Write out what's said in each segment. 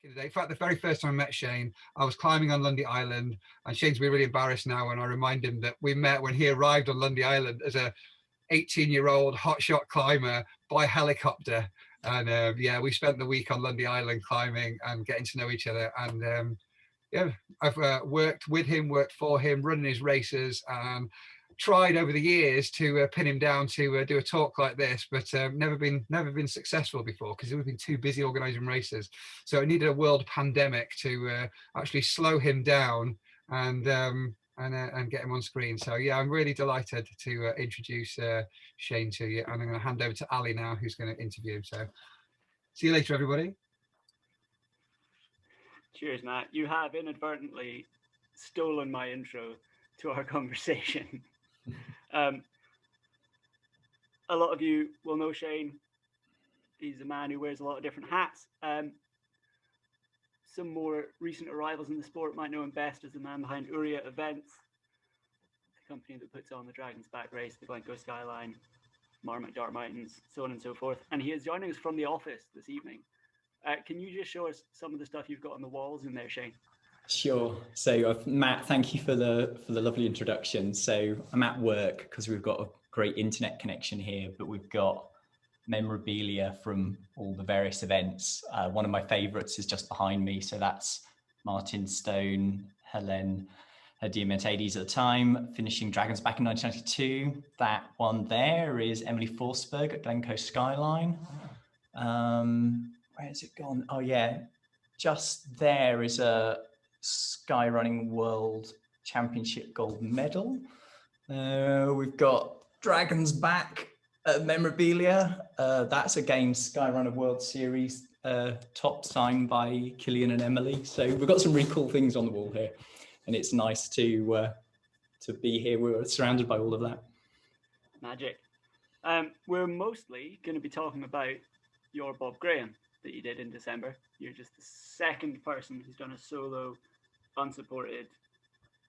In fact, the very first time I met Shane, I was climbing on Lundy Island, and Shane's been really embarrassed now when I remind him that we met when he arrived on Lundy Island as a 18-year-old hotshot climber by helicopter. And yeah, we spent the week on Lundy Island climbing and getting to know each other. And yeah, I've worked with him, worked for him, running his races, and tried over the years to pin him down to do a talk like this, but never been successful before because we've been too busy organising races. So I needed a world pandemic to actually slow him down and get him on screen. So yeah, I'm really delighted to introduce Shane to you, and I'm going to hand over to Ally now, who's going to interview him. So see you later, everybody. Cheers, Matt. You have inadvertently stolen my intro to our conversation. A lot of you will know Shane. He's a man who wears a lot of different hats. Some more recent arrivals in the sport might know him best as the man behind Ourea Events, the company that puts on the Dragon's Back race, the Glen Coe Skyline, Marmot Dark Mountains, so on and so forth. And he is joining us from the office this evening. Can you just show us some of the stuff you've got on the walls in there, Shane? Sure. So Matt, thank you for the lovely introduction. So I'm at work because we've got a great internet connection here, but we've got memorabilia from all the various events. One of my favorites is just behind me. So that's Martin Stone, Helen Diamantades at the time, finishing Dragon's Back in 1992. That one there is Emily Forsberg at Glen Coe Skyline. Where has it gone? Oh yeah, just there is a Skyrunning World Championship gold medal. We've got Dragon's Back memorabilia. That's again Skyrunner World Series top signed by Killian and Emily. So we've got some really cool things on the wall here, and it's nice to be here. We're surrounded by all of that. Magic. We're mostly going to be talking about your Bob Graham that you did in December. You're just the second person who's done a solo unsupported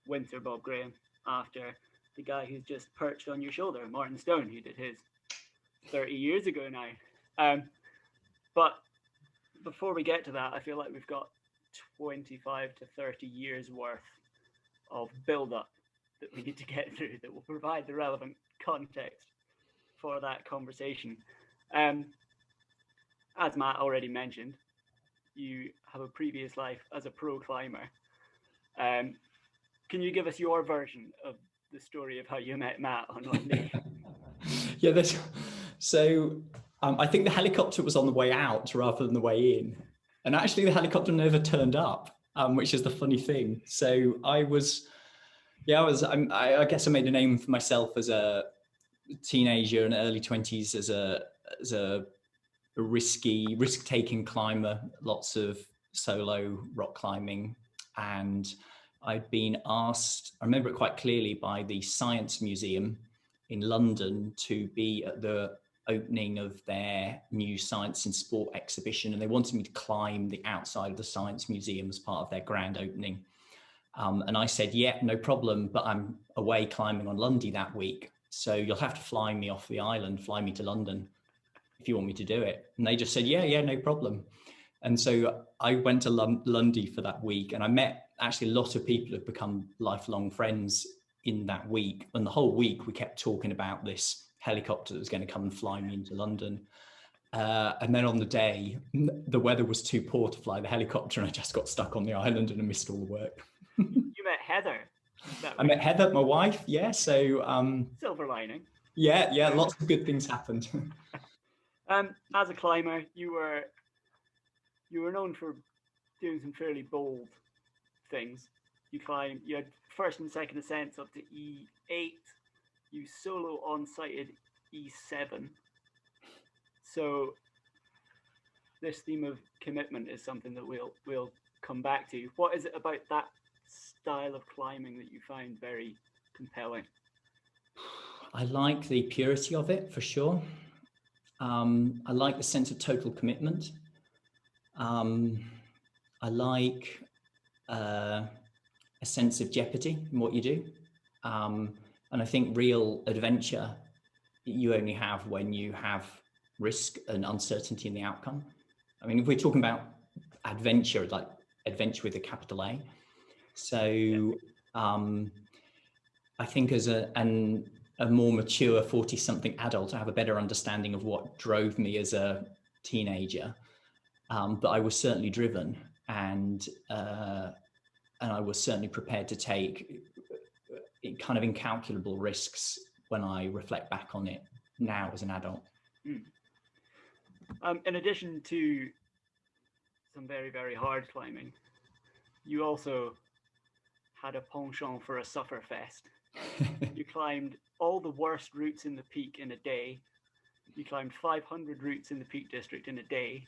winter Bob Graham after the guy who's just perched on your shoulder, Martin Stone, who did his 30 years ago now. But before we get to that, I feel like we've got 25 to 30 years worth of build-up that we need to get through that will provide the relevant context for that conversation. As Matt already mentioned, you have a previous life as a pro climber. Can you give us your version of the story of how you met Matt on Monday? Yeah, I think the helicopter was on the way out rather than the way in. And actually the helicopter never turned up, which is the funny thing. So I guess I made a name for myself as a teenager and early 20s as a risk-taking climber, lots of solo rock climbing. And I'd been asked, I remember it quite clearly, by the Science Museum in London to be at the opening of their new Science and Sport exhibition. And they wanted me to climb the outside of the Science Museum as part of their grand opening. And I said, yeah, no problem, but I'm away climbing on Lundy that week. So you'll have to fly me off the island, fly me to London if you want me to do it. And they just said, yeah, no problem. And so I went to Lundy for that week, and I met actually a lot of people who've become lifelong friends in that week. And the whole week we kept talking about this helicopter that was going to come and fly me into London. And then on the day, the weather was too poor to fly the helicopter, and I just got stuck on the island and I missed all the work. You met Heather. I met Heather, my wife. Yeah. So silver lining. Yeah. Lots of good things happened. As a climber, you were known for doing some fairly bold things. You had first and second ascents up to E8. You solo on-sighted E7. So this theme of commitment is something that we'll come back to. What is it about that style of climbing that you find very compelling? I like the purity of it, for sure. I like the sense of total commitment. I like a sense of jeopardy in what you do. And I think real adventure you only have when you have risk and uncertainty in the outcome. I mean, if we're talking about adventure, like adventure with a capital A. So I think as a more mature 40-something adult, I have a better understanding of what drove me as a teenager. But I was certainly driven, and I was certainly prepared to take kind of incalculable risks when I reflect back on it now as an adult. In addition to some very, very hard climbing, you also had a penchant for a sufferfest. You climbed all the worst routes in the peak in a day. You climbed 500 routes in the Peak District in a day.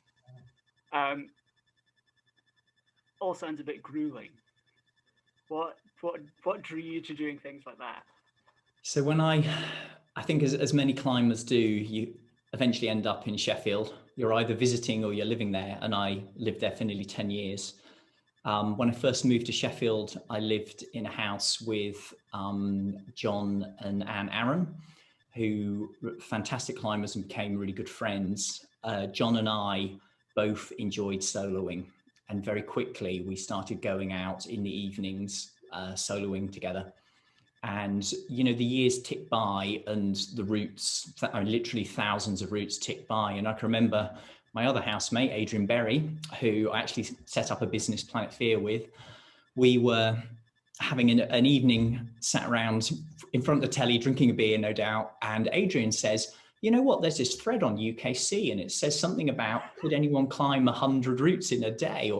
All sounds a bit grueling. What drew you to doing things like that? So when I think as many climbers do, you eventually end up in Sheffield. You're either visiting or you're living there, and I lived there for nearly 10 years. When I first moved to Sheffield, I lived in a house with John and Anne Aaron, who were fantastic climbers and became really good friends. John and I both enjoyed soloing, and very quickly we started going out in the evenings soloing together. And, you know, the years ticked by and the routes, literally thousands of routes ticked by. And I can remember my other housemate, Adrian Berry, who I actually set up a business, Planet Fear, with. We were having an evening, sat around in front of the telly, drinking a beer, no doubt. And Adrian says, you know what, there's this thread on UKC and it says something about, could anyone climb 100 routes in a day?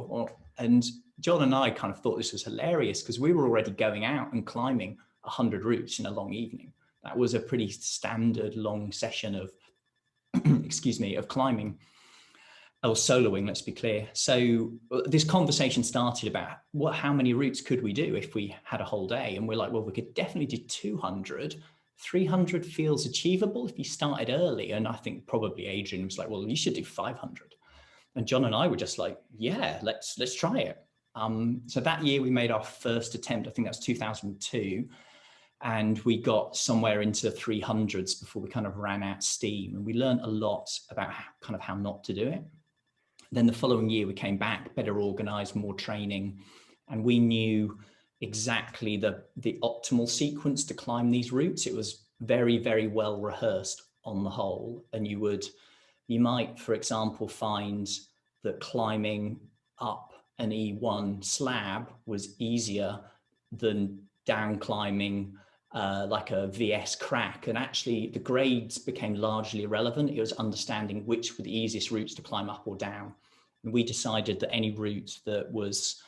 And John and I kind of thought this was hilarious because we were already going out and climbing 100 routes in a long evening. That was a pretty standard long session of, excuse me, of climbing. Or soloing, let's be clear. So this conversation started about how many routes could we do if we had a whole day? And we're like, well, we could definitely do 200. 300 feels achievable if you started early. And I think probably Adrian was like, well, you should do 500. And John and I were just like, yeah, let's try it. So that year we made our first attempt. I think that's 2002. And we got somewhere into 300s before we kind of ran out of steam. And we learned a lot about how not to do it. Then the following year we came back, better organized, more training, and we knew exactly the optimal sequence to climb these routes. It was very, very well rehearsed on the whole. And you might, for example, find that climbing up an E1 slab was easier than down climbing like a VS crack. And actually the grades became largely irrelevant. It was understanding which were the easiest routes to climb up or down. And we decided that any route that was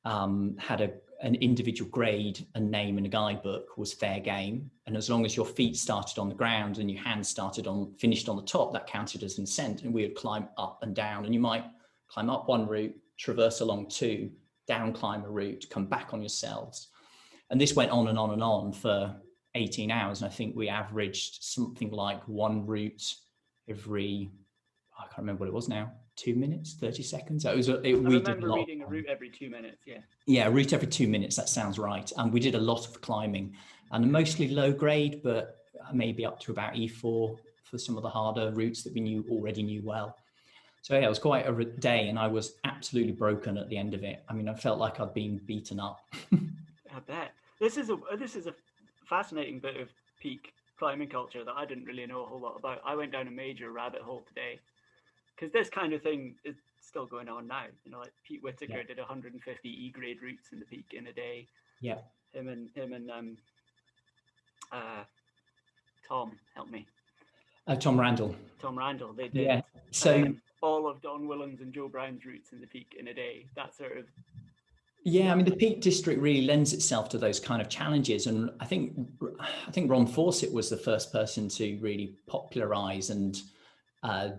had an individual grade and name in a guidebook was fair game. And as long as your feet started on the ground and your hands finished on the top, that counted as an ascent. And we would climb up and down. And you might climb up one route, traverse along two, down climb a route, come back on yourselves. And this went on and on and on for 18 hours. And I think we averaged something like one route every, I can't remember what it was now, 2 minutes, 30 seconds. I remember reading a route every 2 minutes, yeah. Yeah, a route every 2 minutes, that sounds right. And we did a lot of climbing and mostly low grade, but maybe up to about E4 for some of the harder routes that we already knew well. So yeah, it was quite a day and I was absolutely broken at the end of it. I mean, I felt like I'd been beaten up. I bet. This is a fascinating bit of peak climbing culture that I didn't really know a whole lot about. I went down a major rabbit hole today because this kind of thing is still going on now. You know, like Pete Whitaker did 150 E-grade routes in the peak in a day. Yeah. Him and Tom, help me. Tom Randall. Tom Randall. They did. Yeah. So all of Don Williams and Joe Brown's routes in the peak in a day. That sort of. Yeah, I mean, the Peak District really lends itself to those kind of challenges. And I think Ron Fawcett was the first person to really popularize and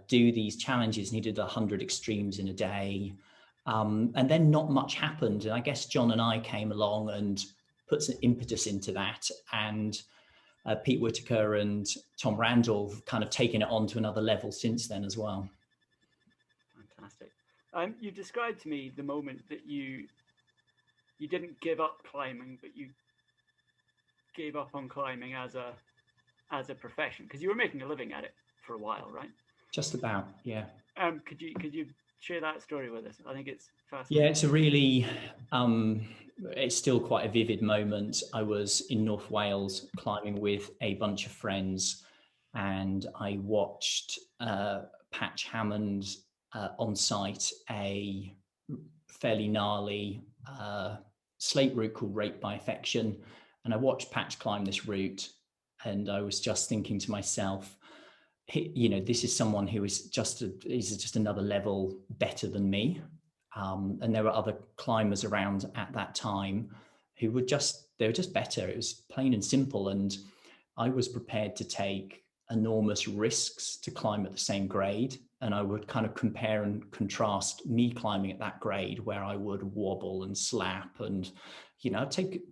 do these challenges. And he did 100 extremes in a day. And then not much happened. And I guess John and I came along and put some impetus into that. And Pete Whitaker and Tom Randall have kind of taken it on to another level since then as well. Fantastic. You described to me the moment that you didn't give up climbing, but you gave up on climbing as a profession because you were making a living at it for a while, right? Just about, yeah. Could you share that story with us. I think it's Yeah, fascinating. it's a really, it's still quite a vivid moment. I was in North Wales climbing with a bunch of friends, and I watched Patch Hammond on site a fairly gnarly slate route called Rape by Affection. And I watched Patch climb this route, and I was just thinking to myself, you know, this is someone who is just another level better than me. And there were other climbers around at that time who were they were just better. It was plain and simple. And I was prepared to take enormous risks to climb at the same grade. And I would kind of compare and contrast me climbing at that grade, where I would wobble and slap and, you know, take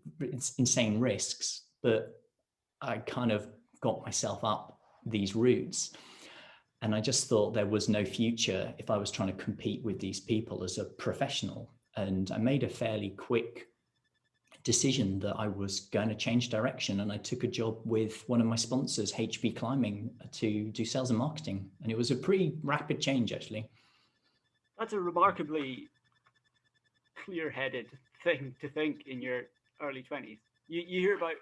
insane risks. But I kind of got myself up these routes. And I just thought there was no future if I was trying to compete with these people as a professional. And I made a fairly quick decision that I was going to change direction. And I took a job with one of my sponsors, HB Climbing, to do sales and marketing. And it was a pretty rapid change, actually. That's a remarkably clear-headed thing to think in your early 20s. You hear about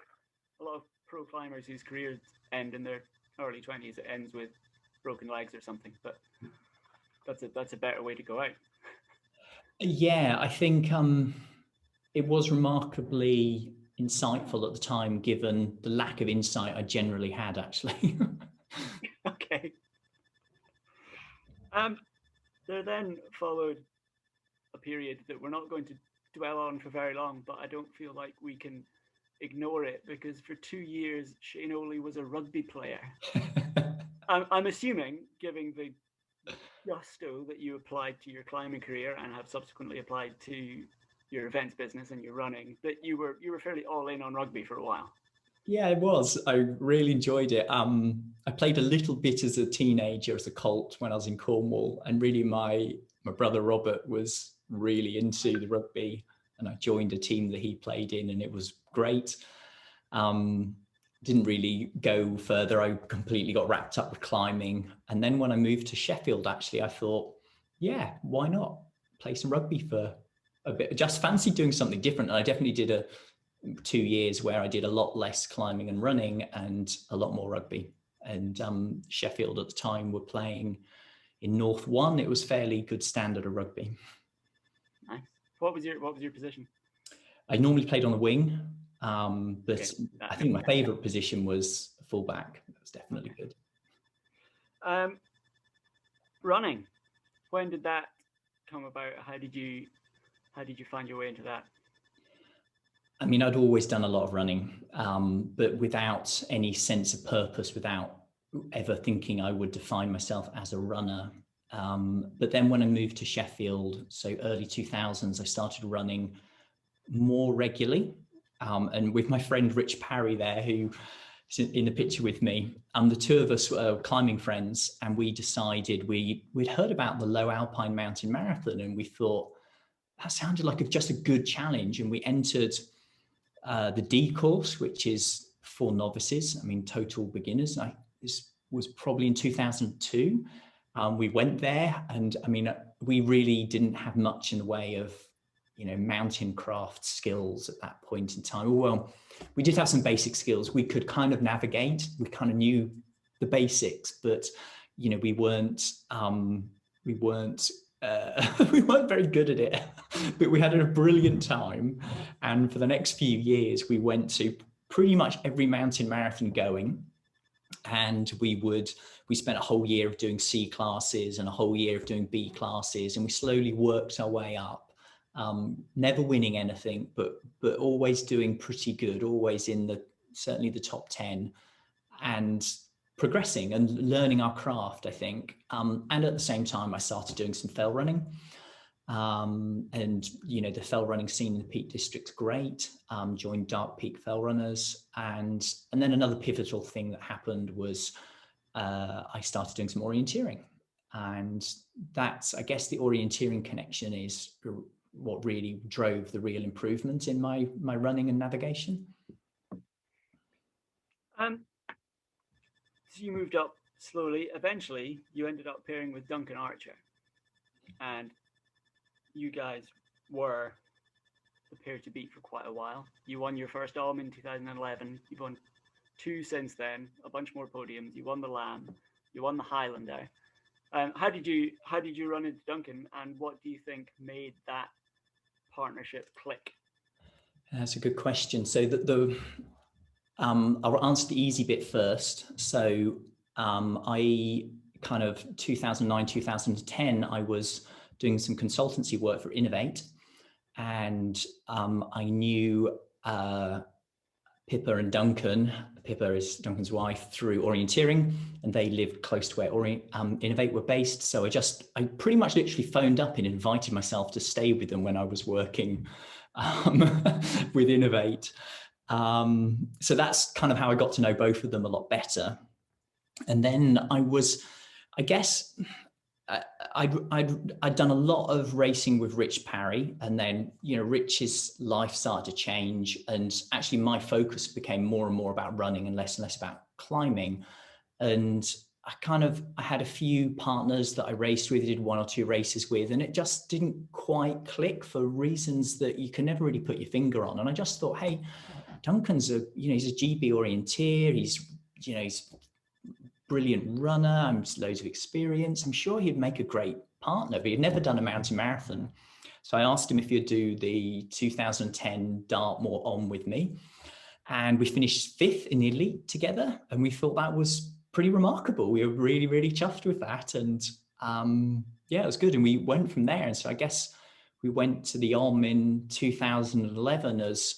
a lot of pro climbers whose careers end in their early 20s. It ends with broken legs or something, but that's a better way to go out. Yeah, I think it was remarkably insightful at the time, given the lack of insight I generally had, actually. Okay. There then followed a period that we're not going to dwell on for very long, but I don't feel like we can ignore it, because for 2 years Shane Ohly was a rugby player. I'm assuming, given the gusto that you applied to your climbing career and have subsequently applied to your events business and your running, that you were fairly all in on rugby for a while. Yeah, it was. I really enjoyed it. I played a little bit as a teenager, as a colt, when I was in Cornwall, and really my brother Robert was really into the rugby, and I joined a team that he played in, and it was great. Didn't really go further. I completely got wrapped up with climbing. And then when I moved to Sheffield, actually, I thought, yeah, why not play some rugby for a bit? Just fancy doing something different. And I definitely did 2 years where I did a lot less climbing and running and a lot more rugby. And Sheffield at the time were playing in North 1. It was fairly good standard of rugby. Nice. What was your position? I normally played on the wing. But Okay, I think my favorite position was fullback. That was definitely good. Running, when did that come about? How did you find your way into that? I mean, I'd always done a lot of running, but without any sense of purpose, without ever thinking I would define myself as a runner. But then when I moved to Sheffield, so early 2000s, I started running more regularly. And with my friend Rich Parry there, who is in the picture with me, the two of us were climbing friends, and we decided we'd heard about the Low Alpine Mountain Marathon, and we thought that sounded like just a good challenge. And we entered the D course, which is for novices. I mean, total beginners. This was probably in 2002. We went there, and I mean, we really didn't have much in the way of, you know, mountain craft skills at that point in time. Well, we did have some basic skills. We could kind of navigate. We kind of knew the basics, but, you know, we weren't we weren't very good at it. But we had a brilliant time. And for the next few years, we went to pretty much every mountain marathon going. And we spent a whole year of doing C classes and a whole year of doing B classes. And we slowly worked our way up. Never winning anything, but always doing pretty good, always in certainly the top 10, and progressing and learning our craft, I think. And at the same time, I started doing some fell running. And, you know, the fell running scene in the Peak District's great. Joined Dark Peak Fell Runners. And then another pivotal thing that happened was I started doing some orienteering. And that's, I guess, the orienteering connection is what really drove the real improvement in my running and navigation. So you moved up slowly. Eventually, you ended up pairing with Duncan Archer. and you guys were the pair to beat for quite a while. You won your first Alm in 2011. You've won 2 since then, a bunch more podiums. You won the Lamb, you won the Highlander. How did you run into Duncan, and what do you think made that partnership click? That's a good question. So I'll answer the easy bit first. So I kind of 2009, 2010, I was doing some consultancy work for Innovate, and I knew Pippa and Duncan. Pippa is Duncan's wife, through orienteering, and they lived close to where Innovate were based. So I pretty much literally phoned up and invited myself to stay with them when I was working with Innovate. So that's kind of how I got to know both of them a lot better. And then I guess I'd done a lot of racing with Rich Parry, and then, you know, Rich's life started to change, and actually my focus became more and more about running and less about climbing. And I had a few partners that I raced with, did 1 or 2 races with, and it just didn't quite click for reasons that you can never really put your finger on. And I just thought, hey, Duncan's he's a GB orienteer, he's brilliant runner, loads of experience. I'm sure he'd make a great partner, but he'd never done a mountain marathon. So I asked him if he'd do the 2010 Dartmoor on with me. And we finished 5th in the elite together. And we thought that was pretty remarkable. We were really, really chuffed with that. And yeah, it was good. And we went from there. And so I guess we went to the OM in 2011 as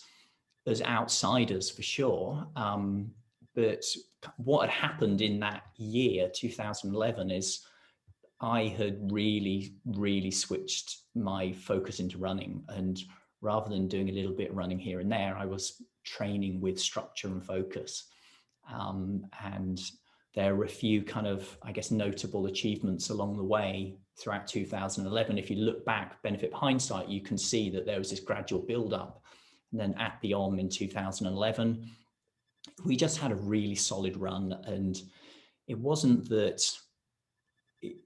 outsiders for sure. But what had happened in that year, 2011, is I had really, really switched my focus into running. And rather than doing a little bit of running here and there, I was training with structure and focus. And there were a few kind of, I guess, notable achievements along the way throughout 2011. If you look back, benefit of hindsight, you can see that there was this gradual build up. And then at the OM in 2011, we just had a really solid run, and it wasn't that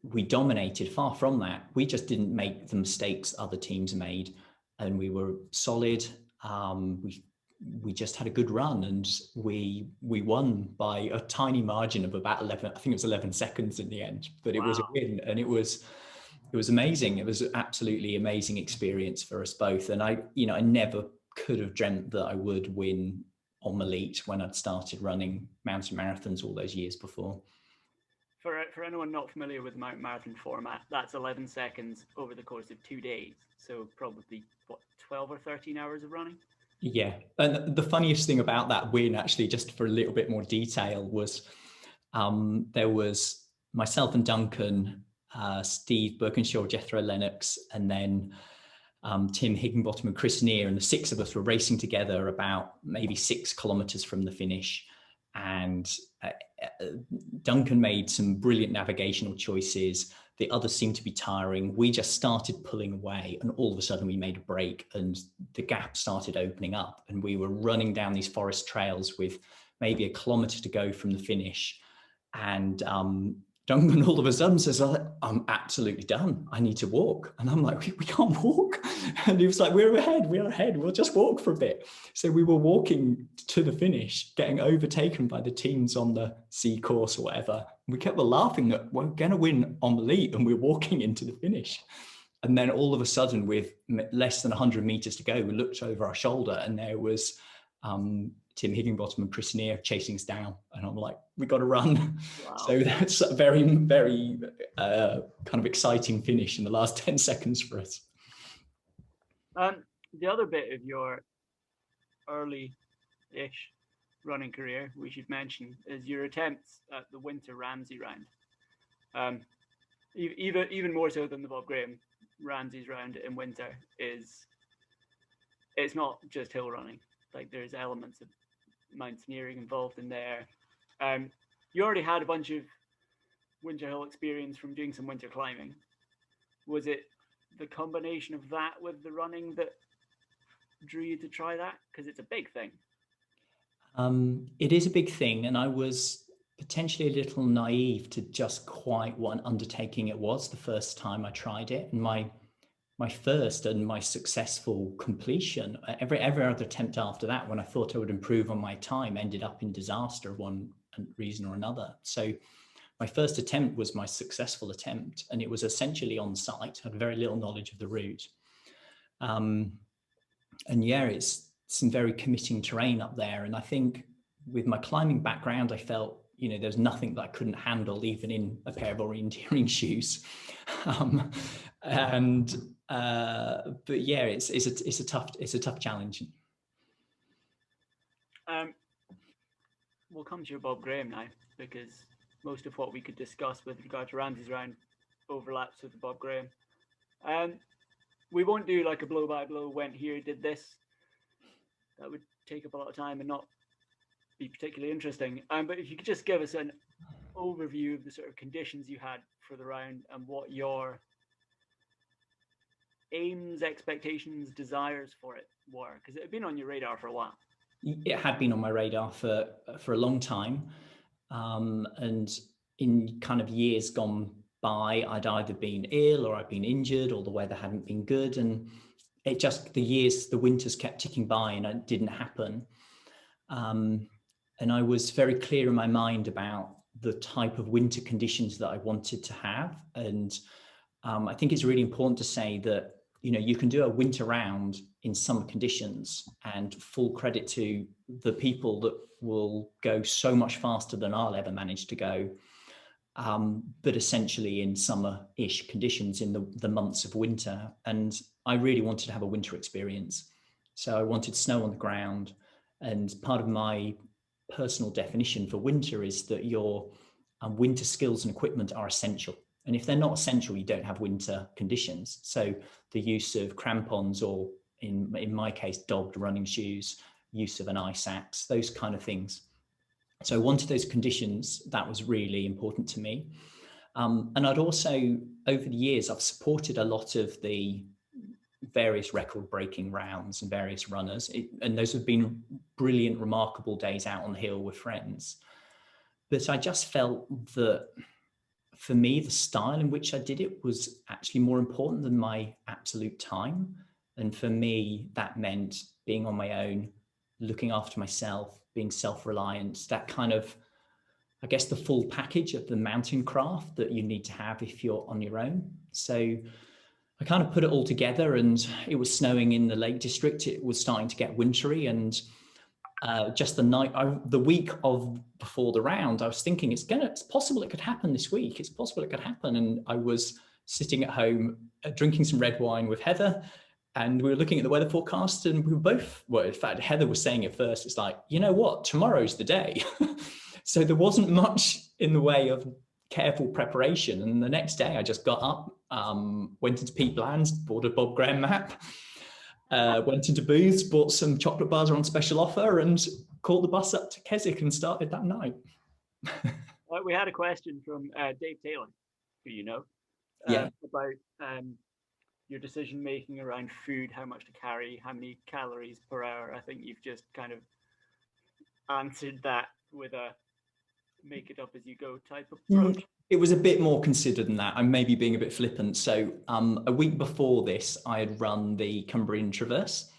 we dominated, far from that. We just didn't make the mistakes other teams made, and we were solid. We just had a good run, and we won by a tiny margin of about 11. I think it was 11 seconds in the end, but it was a win, and it was amazing. It was an absolutely amazing experience for us both, and I never could have dreamt that I would win on elite when I'd started running mountain marathons all those years before. For anyone not familiar with the mountain marathon format, that's 11 seconds over the course of 2 days. So probably, 12 or 13 hours of running? Yeah. And the funniest thing about that win, actually, just for a little bit more detail, was there was myself and Duncan, Steve Birkinshaw, Jethro Lennox, and then Tim Higginbottom and Chris Neer, and the 6 of us were racing together about maybe 6 kilometers from the finish. And Duncan made some brilliant navigational choices. The others seemed to be tiring. We just started pulling away, and all of a sudden we made a break, and the gap started opening up, and we were running down these forest trails with maybe a kilometer to go from the finish. And Duncan all of a sudden says, I'm absolutely done. I need to walk. And I'm like, we can't walk. And he was like, we're ahead. We'll just walk for a bit. So we were walking to the finish, getting overtaken by the teams on the C course or whatever. We kept laughing that we're going to win on elite, and we're walking into the finish. And then all of a sudden, with less than 100 meters to go, we looked over our shoulder, and there was Tim Higginbottom and Chris Neer chasing us down. And I'm like, we got to run. Wow. So that's a very, very kind of exciting finish in the last 10 seconds for us. The other bit of your early-ish running career we should mention is your attempts at the winter Ramsey round. Even more so than the Bob Graham, Ramsey's round in winter it's not just hill running. Like, there's elements of mountaineering involved in there. You already had a bunch of winter hill experience from doing some winter climbing. Was it the combination of that with the running that drew you to try that? Because it's a big thing. It is a big thing, and I was potentially a little naive to just quite what an undertaking it was the first time I tried it. And my first and my successful completion, every other attempt after that, when I thought I would improve on my time, ended up in disaster of one reason or another. So my first attempt was my successful attempt, and it was essentially on site. I had very little knowledge of the route. And yeah, it's some very committing terrain up there. And I think with my climbing background, I felt, you know, there's nothing that I couldn't handle, even in a pair of orienteering shoes. But yeah, it's a tough challenge. We'll come to your Bob Graham now, because most of what we could discuss with regard to Ramsey's round overlaps with the Bob Graham. We won't do like a blow by blow, went here, did this. That would take up a lot of time and not be particularly interesting. But if you could just give us an overview of the sort of conditions you had for the round and what your aims, expectations, desires for it were, because it had been on your radar for a while. It had been on my radar for a long time, and in kind of years gone by, I'd either been ill or I'd been injured, or the weather hadn't been good, and it just, the winters kept ticking by and it didn't happen. And I was very clear in my mind about the type of winter conditions that I wanted to have. And I think it's really important to say that, you know, you can do a winter round in summer conditions, and full credit to the people that will go so much faster than I'll ever manage to go. But essentially in summer-ish conditions in the months of winter. And I really wanted to have a winter experience. So I wanted snow on the ground. And part of my personal definition for winter is that your winter skills and equipment are essential. And if they're not essential, you don't have winter conditions. So the use of crampons, or in my case, dogged running shoes, use of an ice axe, those kind of things. So I wanted those conditions. That was really important to me. And I'd also, over the years, I've supported a lot of the various record-breaking rounds and various runners. And those have been brilliant, remarkable days out on the hill with friends. But I just felt that for me, the style in which I did it was actually more important than my absolute time. And for me, that meant being on my own, looking after myself, being self-reliant, that kind of, I guess, the full package of the mountain craft that you need to have if you're on your own. So I kind of put it all together, and it was snowing in the Lake District. It was starting to get wintry, and just the week before the round, I was thinking it's possible it could happen this week. It's possible it could happen. And I was sitting at home drinking some red wine with Heather, and we were looking at the weather forecast, and we were both, well, in fact, Heather was saying it first. It's like, you know what, tomorrow's the day. So there wasn't much in the way of careful preparation. And the next day I just got up, went into Pete Bland's, bought a Bob Graham map, went into Booth's, bought some chocolate bars on special offer, and caught the bus up to Keswick and started that night. We had a question from Dave Taylor, who you know, about your decision making around food, how much to carry, how many calories per hour. I think you've just kind of answered that with a make it up as you go type approach. It was a bit more considered than that. I'm maybe being a bit flippant. So a week before this, I had run the Cumbrian Traverse,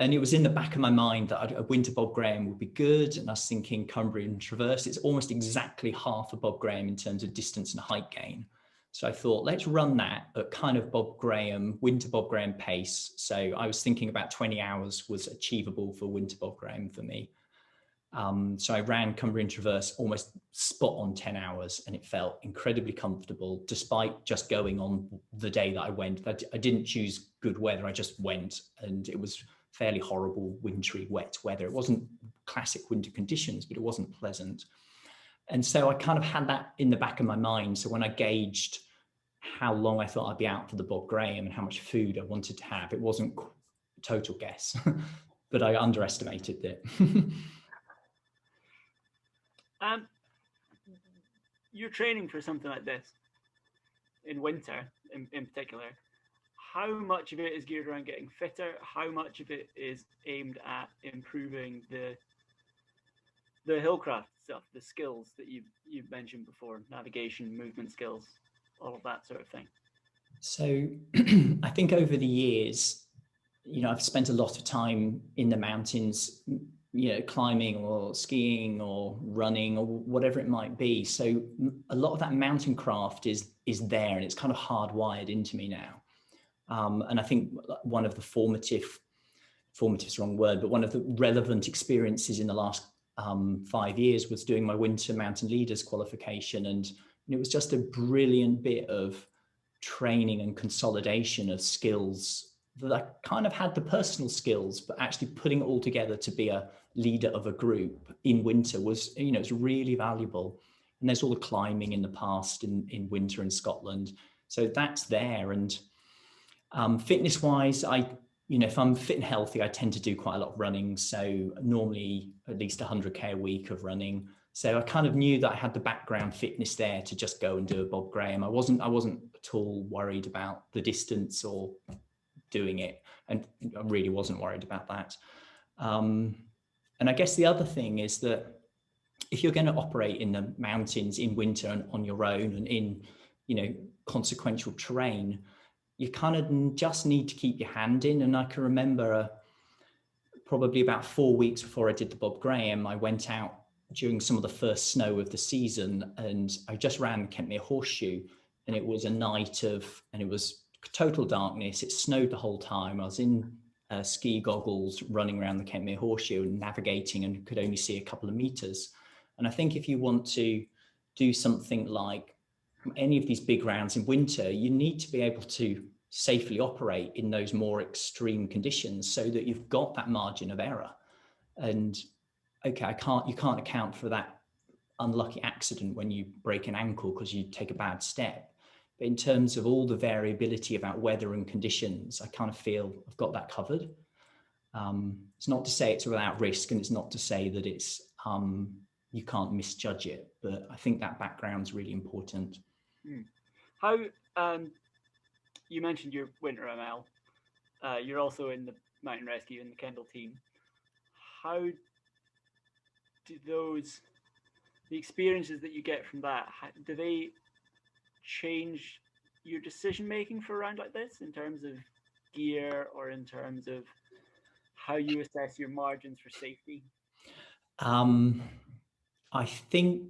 and it was in the back of my mind that a winter Bob Graham would be good. And I was thinking Cumbrian Traverse, it's almost exactly half a Bob Graham in terms of distance and height gain. So I thought, let's run that at kind of Bob Graham, winter Bob Graham pace. So I was thinking about 20 hours was achievable for winter Bob Graham for me. So I ran Cumbrian Traverse almost spot on 10 hours, and it felt incredibly comfortable despite just going on the day that I went. I didn't choose good weather, I just went, and it was fairly horrible, wintry, wet weather. It wasn't classic winter conditions, but it wasn't pleasant. And so I kind of had that in the back of my mind. So when I gauged how long I thought I'd be out for the Bob Graham and how much food I wanted to have, it wasn't a total guess, but I underestimated it. You're training for something like this in winter in particular. How much of it is geared around getting fitter? How much of it is aimed at improving the the hillcraft stuff, the skills that you've mentioned before, navigation, movement skills, all of that sort of thing? So I think over the years, I've spent a lot of time in the mountains, climbing or skiing or running or whatever it might be. So a lot of that mountain craft is there, and it's kind of hardwired into me now. And I think one of the formative's the wrong word, but one of the relevant experiences in the last 5 years was doing my winter mountain leaders qualification. And it was just a brilliant bit of training and consolidation of skills that I kind of had the personal skills, but actually putting it all together to be a leader of a group in winter was, it's really valuable. And there's all the climbing in the past in winter in Scotland. So that's there. And fitness wise, if I'm fit and healthy, I tend to do quite a lot of running. So normally at least 100K a week of running. So I kind of knew that I had the background fitness there to just go and do a Bob Graham. I wasn't at all worried about the distance or doing it. And I really wasn't worried about that. And I guess the other thing is that if you're going to operate in the mountains in winter and on your own and in, consequential terrain, you kind of just need to keep your hand in. And I can remember probably about 4 weeks before I did the Bob Graham, I went out during some of the first snow of the season, and I just ran the Kentmere Horseshoe, and it was a night and it was total darkness. It snowed the whole time. I was in ski goggles running around the Kentmere Horseshoe and navigating, and could only see a couple of meters. And I think if you want to do something like any of these big rounds in winter, you need to be able to safely operate in those more extreme conditions so that you've got that margin of error. And okay, you can't account for that unlucky accident when you break an ankle because you take a bad step. But in terms of all the variability about weather and conditions, I kind of feel I've got that covered. It's not to say it's without risk, and it's not to say that it's you can't misjudge it, but I think that background's really important. How you mentioned your winter ML, you're also in the mountain rescue in the Kendal team. How do the experiences that you get from that, do they change your decision making for a round like this in terms of gear or in terms of how you assess your margins for safety? I think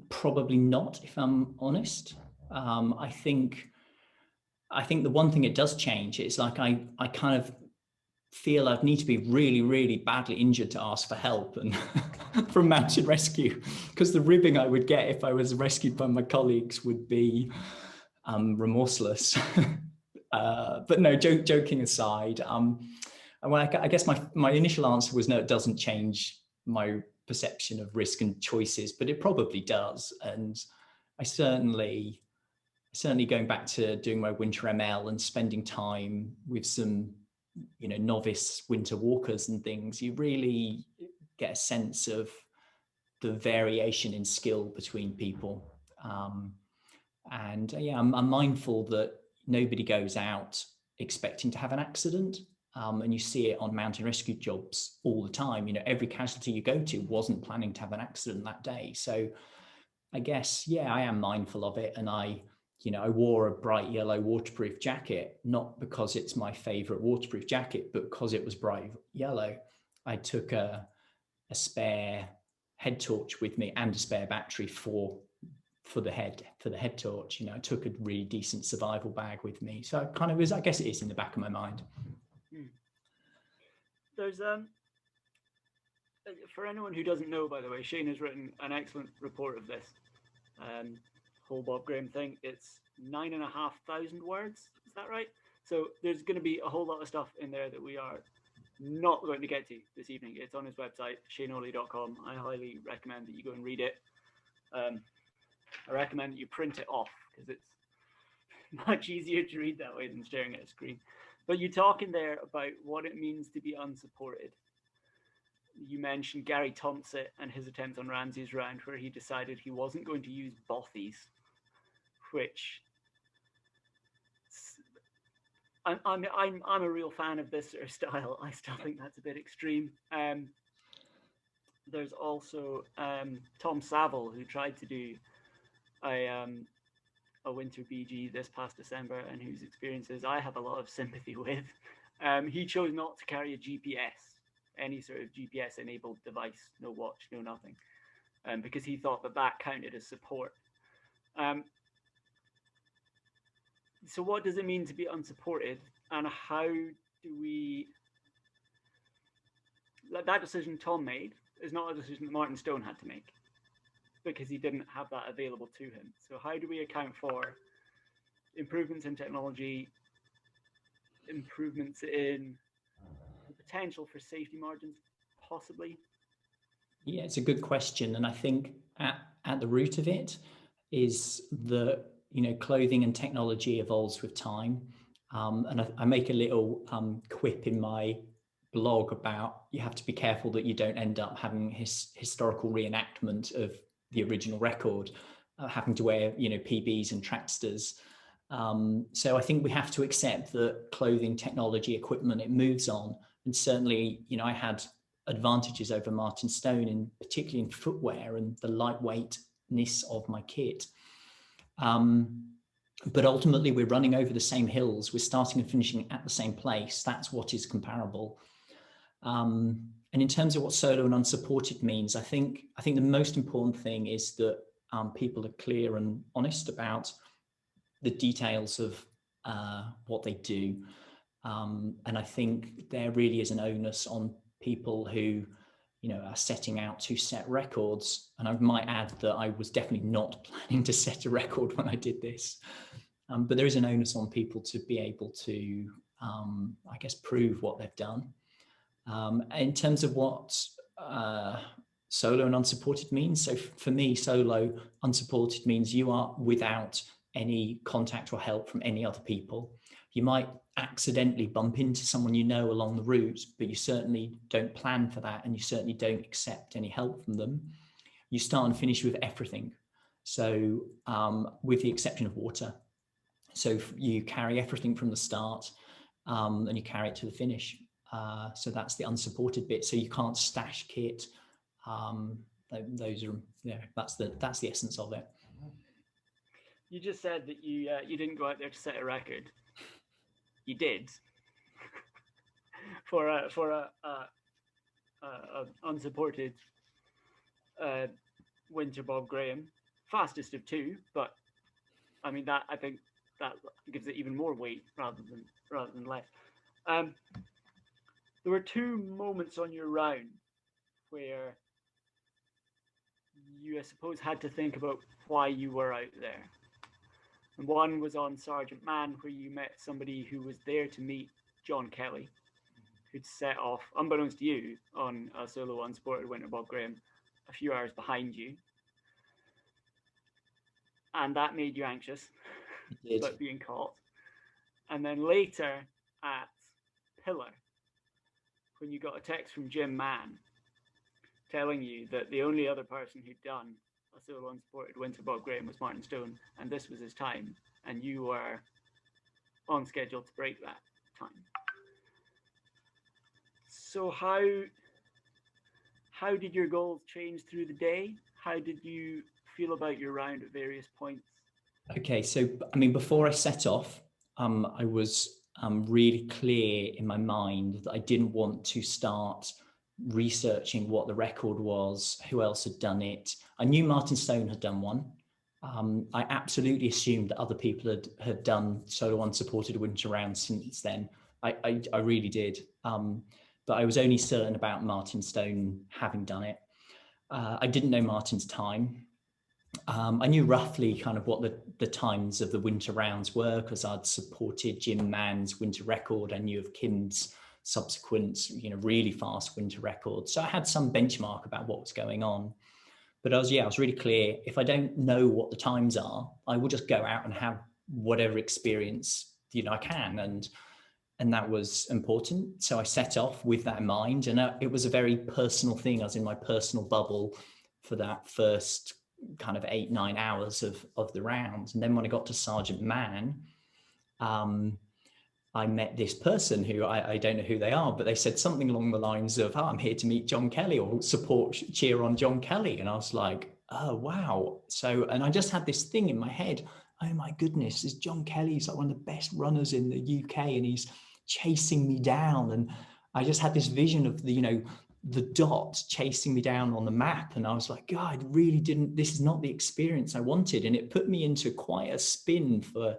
probably not, if I'm honest. I think the one thing it does change is like I kind of feel I'd need to be really, really badly injured to ask for help and from mountain rescue, because the ribbing I would get if I was rescued by my colleagues would be remorseless. But no, joking aside, I guess my initial answer was no, it doesn't change my perception of risk and choices, but it probably does. And I certainly going back to doing my winter ML and spending time with some novice winter walkers and things, you really get a sense of the variation in skill between people. And I'm mindful that nobody goes out expecting to have an accident. And you see it on mountain rescue jobs all the time. Every casualty you go to wasn't planning to have an accident that day. So I guess, I am mindful of it. And I wore a bright yellow waterproof jacket, not because it's my favorite waterproof jacket, but because it was bright yellow. I took a spare head torch with me and a spare battery for the head torch. I took a really decent survival bag with me. So it kind of is, I guess it is in the back of my mind. There's for anyone who doesn't know, by the way, Shane has written an excellent report of this whole Bob Graham thing. It's 9,500 words. Is that right? So there's going to be a whole lot of stuff in there that we are not going to get to this evening. It's on his website, shaneohly.com. I highly recommend that you go and read it. I recommend that you print it off because it's much easier to read that way than staring at a screen. But you talk in there about what it means to be unsupported. You mentioned Gary Thompson and his attempts on Ramsey's round where he decided he wasn't going to use bothies, which I'm a real fan of this sort of style. I still think that's a bit extreme. there's also Tom Saville, who tried to do a winter BG this past December, and whose experiences I have a lot of sympathy with. He chose not to carry a GPS, any sort of GPS enabled device, no watch, no nothing, because he thought that that counted as support. So what does it mean to be unsupported, and how do we... That decision Tom made is not a decision that Martin Stone had to make, because he didn't have that available to him. So how do we account for improvements in technology, improvements in the potential for safety margins, possibly? Yeah, it's a good question. And I think at the root of it is that, you know, clothing and technology evolves with time. And I make a little quip in my blog about you have to be careful that you don't end up having historical reenactment of the original record, having to wear, you know, PBs and tracksters. So I think we have to accept that clothing, technology, equipment, it moves on. And certainly, you know, I had advantages over Martin Stone, particularly in footwear and the lightweightness of my kit. But ultimately, we're running over the same hills. We're starting and finishing at the same place. That's what is comparable. And in terms of what solo and unsupported means, I think the most important thing is that people are clear and honest about the details of what they do. And I think there really is an onus on people who, you know, are setting out to set records. And I might add that I was definitely not planning to set a record when I did this. But there is an onus on people to be able to, I guess, prove what they've done. In terms of what solo and unsupported means, so for me, solo, unsupported means you are without any contact or help from any other people. You might accidentally bump into someone you know along the route, but you certainly don't plan for that, and you certainly don't accept any help from them. You start and finish with everything. So with the exception of water. So you carry everything from the start and you carry it to the finish. So that's the unsupported bit. So you can't stash kit. Those are, yeah, that's the essence of it. You just said that you didn't go out there to set a record. You did. for a unsupported winter Bob Graham, fastest of two, but I mean I think that gives it even more weight rather than less. There were two moments on your round where you, I suppose, had to think about why you were out there. And one was on Sergeant Man, where you met somebody who was there to meet John Kelly, who'd set off, unbeknownst to you, on a solo unsupported winter Bob Graham a few hours behind you. And that made you anxious about being caught. And then later at Pillar, when you got a text from Jim Mann telling you that the only other person who'd done a solo unsupported winter Bob Graham was Martin Stone, and this was his time, and you were on schedule to break that time. So how did your goals change through the day? How did you feel about your round at various points? Okay, so I mean, before I set off, I was really clear in my mind that I didn't want to start researching what the record was, who else had done it. I knew Martin Stone had done one. I absolutely assumed that other people had done solo unsupported winter rounds since then. I really did. But I was only certain about Martin Stone having done it. I didn't know Martin's time. I knew roughly kind of what the times of the winter rounds were, because I'd supported Jim Mann's winter record. I knew of Kim's subsequent, you know, really fast winter record. So I had some benchmark about what was going on. But I was really clear. If I don't know what the times are, I will just go out and have whatever experience, you know, I can. And that was important. So I set off with that in mind. And it was a very personal thing. I was in my personal bubble for that first kind of 8-9 hours of the round. And then when I got to Sergeant Man, I met this person who I don't know who they are, but they said something along the lines of, oh, I'm here to meet John Kelly or cheer on John Kelly. And I was like, oh, wow. So, and I just had this thing in my head. Oh my goodness, is John Kelly's like one of the best runners in the UK and he's chasing me down. And I just had this vision of the dot chasing me down on the map. And I was like, God, I really didn't, this is not the experience I wanted. And it put me into quite a spin for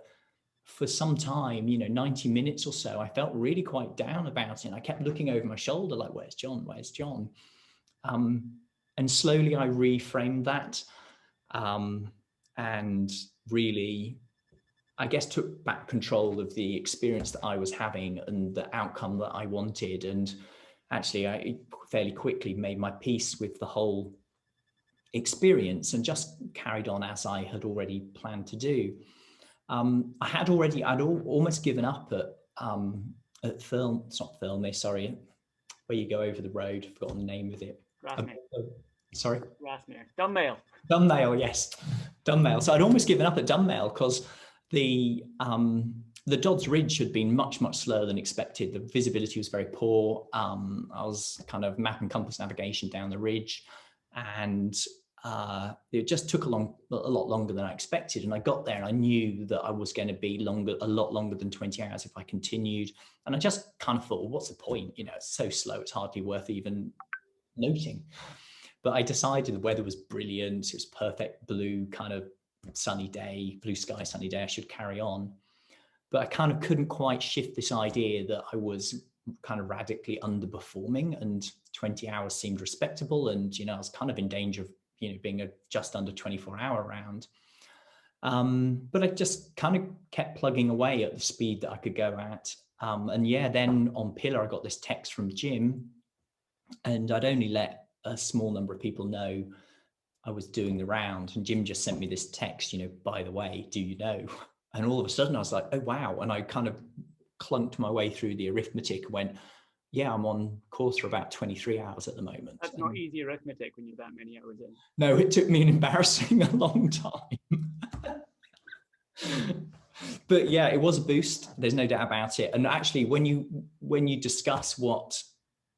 some time, 90 minutes or so. I felt really quite down about it. And I kept looking over my shoulder, like, where's John? Where's John? And slowly I reframed that. And really, I guess, took back control of the experience that I was having and the outcome that I wanted. And actually, I fairly quickly made my peace with the whole experience and just carried on as I had already planned to do. I'd almost given up at Thirlmere, sorry, where you go over the road. I've forgotten the name of it. Sorry? Dunmail. Dunmail, yes. Dunmail. So I'd almost given up at Dunmail because the Dodds Ridge had been much, much slower than expected. The visibility was very poor. I was kind of map and compass navigation down the ridge, and it just took a lot longer than I expected. And I got there and I knew that I was going to be a lot longer than 20 hours if I continued. And I just kind of thought, well, what's the point? It's so slow, it's hardly worth even noting. But I decided the weather was brilliant. It was perfect blue kind of sunny day, blue sky sunny day. I should carry on. But I kind of couldn't quite shift this idea that I was kind of radically underperforming, and 20 hours seemed respectable. And, I was kind of in danger of, being a just under 24-hour round. But I just kind of kept plugging away at the speed that I could go at. And yeah, then on Pillar, I got this text from Jim, and I'd only let a small number of people know I was doing the round. And Jim just sent me this text, by the way, do you know? And all of a sudden I was like, oh, wow. And I kind of clunked my way through the arithmetic and went, yeah, I'm on course for about 23 hours at the moment. That's not easy arithmetic when you're that many hours in. No, it took me an embarrassing a long time. But yeah, it was a boost. There's no doubt about it. And actually, when you discuss what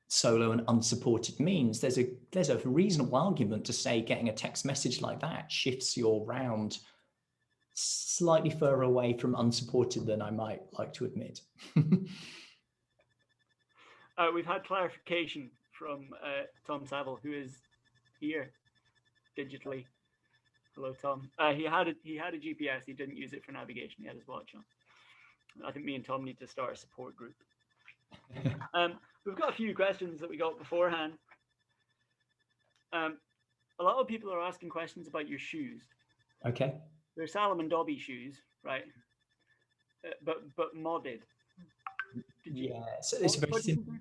solo and unsupported means, there's a reasonable argument to say getting a text message like that shifts your round slightly further away from unsupported than I might like to admit. We've had clarification from Tom Saville, who is here digitally. Hello, Tom. He had a GPS. He didn't use it for navigation. He had his watch on. I think me and Tom need to start a support group. We've got a few questions that we got beforehand. A lot of people are asking questions about your shoes. Okay. They're Salomon Dobby shoes, right? But modded. Yeah, so it's very simple.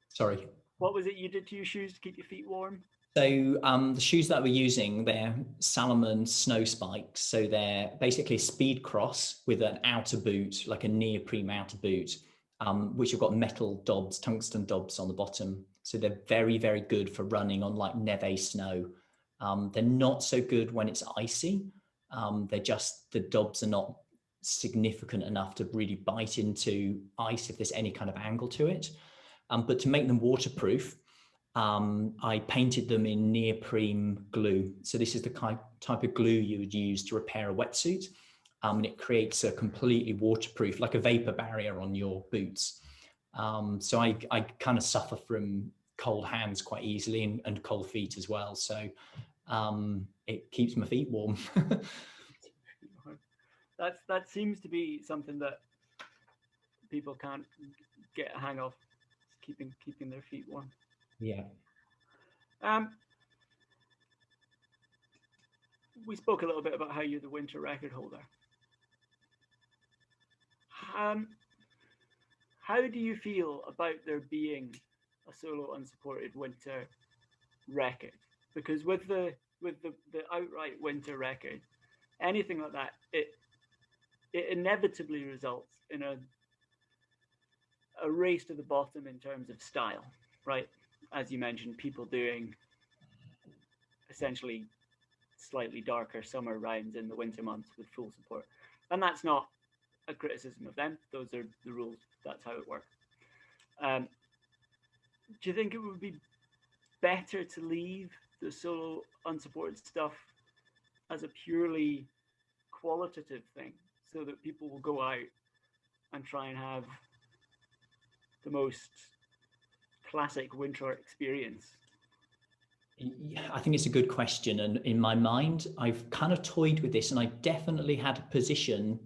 Sorry. What was it you did to your shoes to keep your feet warm? So the shoes that we're using, they're Salomon snow spikes. So they're basically a speed cross with an outer boot, like a neoprene outer boot, which have got metal dobs, tungsten dobs on the bottom. So they're very, very good for running on like neve snow. They're not so good when it's icy. The dobs are not significant enough to really bite into ice if there's any kind of angle to it. But to make them waterproof, I painted them in neoprene glue. So this is the type of glue you would use to repair a wetsuit. And it creates a completely waterproof, like a vapor barrier on your boots. So I kind of suffer from cold hands quite easily and cold feet as well. So it keeps my feet warm. That seems to be something that people can't get a hang of, keeping their feet warm. Yeah. We spoke a little bit about how you're the winter record holder. How do you feel about there being a solo unsupported winter record? Because with the outright winter record, anything like that, it inevitably results in a race to the bottom in terms of style, right? As you mentioned, people doing essentially slightly darker summer rounds in the winter months with full support. And that's not a criticism of them. Those are the rules. That's how it works. Do you think it would be better to leave the solo unsupported stuff as a purely qualitative thing, so that people will go out and try and have the most classic winter experience? Yeah, I think it's a good question. And in my mind, I've kind of toyed with this, and I definitely had a position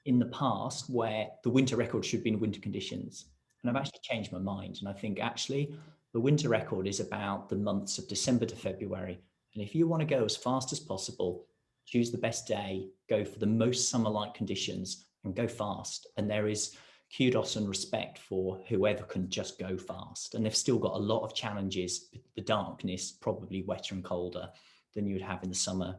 in the past where the winter record should be in winter conditions. And I've actually changed my mind. And I think actually the winter record is about the months of December to February. And if you want to go as fast as possible, choose the best day, go for the most summer-like conditions, and go fast. And there is kudos and respect for whoever can just go fast. And they've still got a lot of challenges, the darkness, probably wetter and colder than you would have in the summer.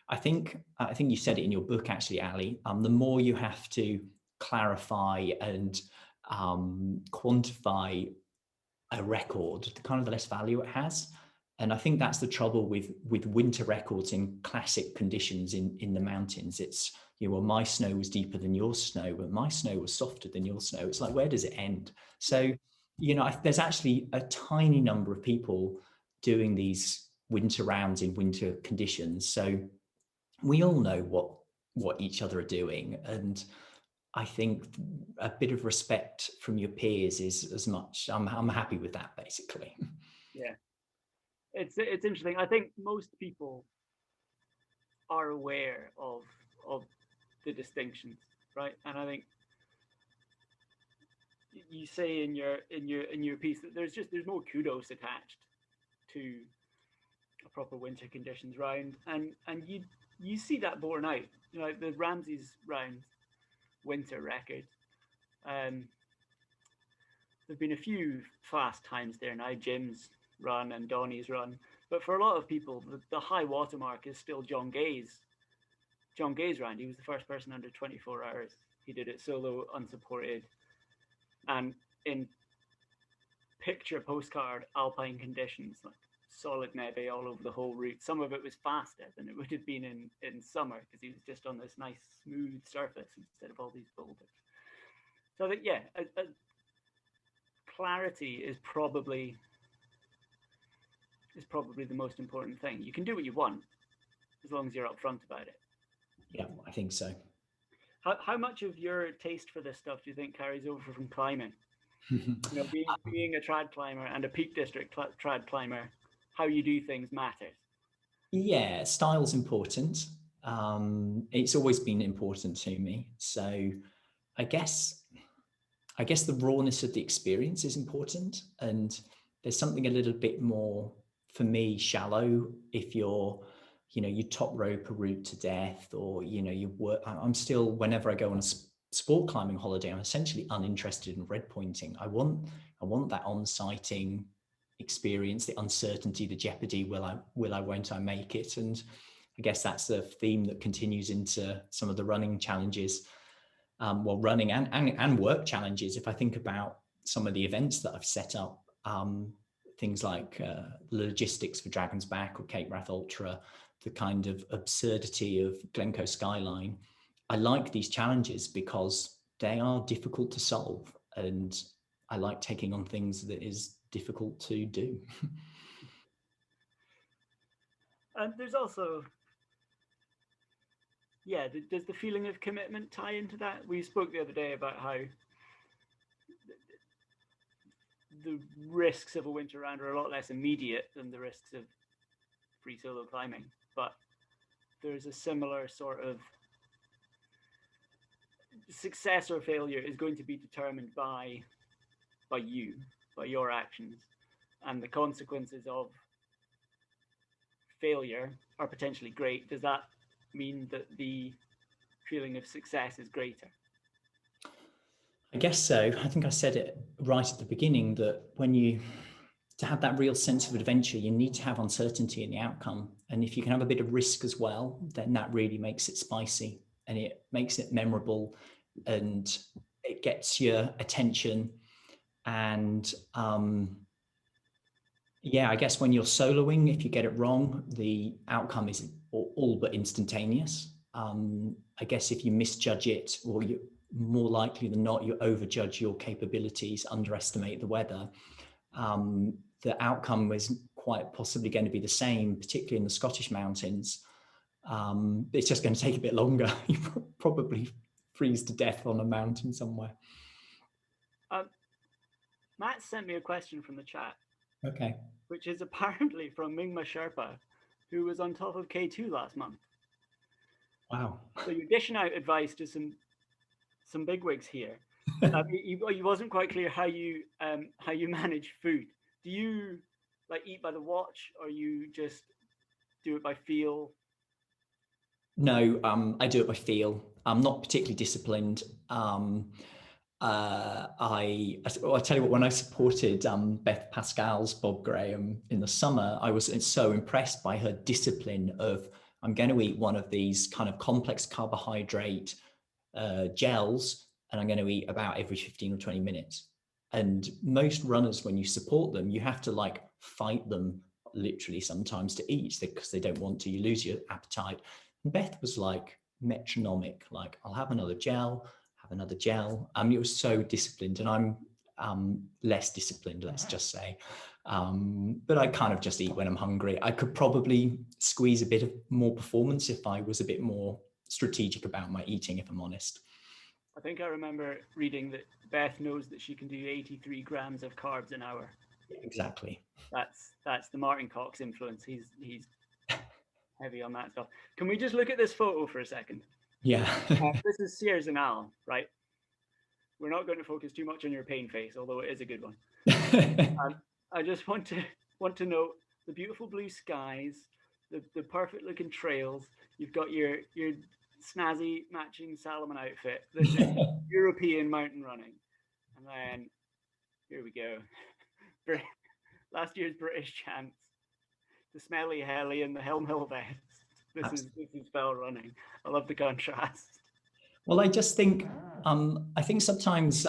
I think you said it in your book, actually, Ally, the more you have to clarify and quantify a record, the kind of the less value it has. And I think that's the trouble with winter records in classic conditions in the mountains. It's, you know, well, my snow was deeper than your snow, but my snow was softer than your snow. It's like, where does it end? So, you know, there's actually a tiny number of people doing these winter rounds in winter conditions. So we all know what each other are doing. And I think a bit of respect from your peers is as much, I'm happy with that, basically. Yeah. It's interesting. I think most people are aware of the distinctions, right? And I think you say in your piece that there's more kudos attached to a proper winter conditions round, and you see that borne out. You know, the Ramsey's round winter record. There've been a few fast times there now. Jim's run and Donny's run, but for a lot of people, the high watermark is still John Gay's round. He was the first person under 24 hours. He did it solo, unsupported, and in picture postcard alpine conditions, like solid neve all over the whole route. Some of it was faster than it would have been in summer, because he was just on this nice smooth surface instead of all these boulders. So that, yeah, clarity is probably the most important thing. You can do what you want as long as you're upfront about it. Yeah, I think so. How much of your taste for this stuff do you think carries over from climbing? You know, being a trad climber and a Peak District trad climber, how you do things matters. Yeah, style's important. It's always been important to me. So I guess the rawness of the experience is important, and there's something a little bit more, for me, shallow if you're, you know, you top rope a route to death, or, you know, you work. I'm still, whenever I go on a sport climbing holiday, I'm essentially uninterested in red pointing. I want that on-sighting experience, the uncertainty, the jeopardy. Won't I make it? And I guess that's the theme that continues into some of the running challenges. Well, running and work challenges. If I think about some of the events that I've set up, things like the logistics for Dragon's Back or Cape Wrath Ultra, the kind of absurdity of Glen Coe Skyline, I like these challenges because they are difficult to solve, and I like taking on things that is difficult to do. And there's also, yeah, does the feeling of commitment tie into that? We spoke the other day about how the risks of a winter round are a lot less immediate than the risks of free solo climbing, but there's a similar sort of success or failure is going to be determined by your actions, and the consequences of failure are potentially great. Does that mean that the feeling of success is greater? I guess so. I think I said it right at the beginning that to have that real sense of adventure, you need to have uncertainty in the outcome. And if you can have a bit of risk as well, then that really makes it spicy, and it makes it memorable, and it gets your attention. And yeah, I guess when you're soloing, if you get it wrong, the outcome is all but instantaneous. I guess if you misjudge it, or more likely than not, you overjudge your capabilities, underestimate the weather. The outcome was quite possibly going to be the same, particularly in the Scottish mountains. It's just going to take a bit longer. You probably freeze to death on a mountain somewhere. Matt sent me a question from the chat. Okay. Which is apparently from Mingma Sherpa, who was on top of K2 last month. Wow. So you're dishing out advice to some bigwigs here. You wasn't quite clear how you manage food. Do you like eat by the watch, or you just do it by feel? No, I do it by feel. I'm not particularly disciplined. I tell you what, when I supported Beth Pascal's Bob Graham in the summer, I was so impressed by her discipline of, I'm going to eat one of these kind of complex carbohydrate gels, and I'm going to eat about every 15 or 20 minutes. And most runners, when you support them, you have to like fight them literally sometimes to eat, because they don't want to, you lose your appetite. And Beth was like metronomic, like, I'll have another gel, have another gel. It was so disciplined, and I'm less disciplined, let's just say. But I kind of just eat when I'm hungry. I could probably squeeze a bit of more performance if I was a bit more strategic about my eating, if I'm honest. I think I remember reading that Beth knows that she can do 83 grams of carbs an hour. Exactly. That's the Martin Cox influence. He's heavy on that stuff. Can we just look at this photo for a second? Yeah. This is Sears and Al, right? We're not going to focus too much on your pain face, although it is a good one. I just want to note the beautiful blue skies, the perfect looking trails. You've got your snazzy matching Salomon outfit. This is European mountain running. And then here we go. Last year's British champs, the smelly heli and the Helm Hill vest. This is fell running. I love the contrast. Well, I just think I think sometimes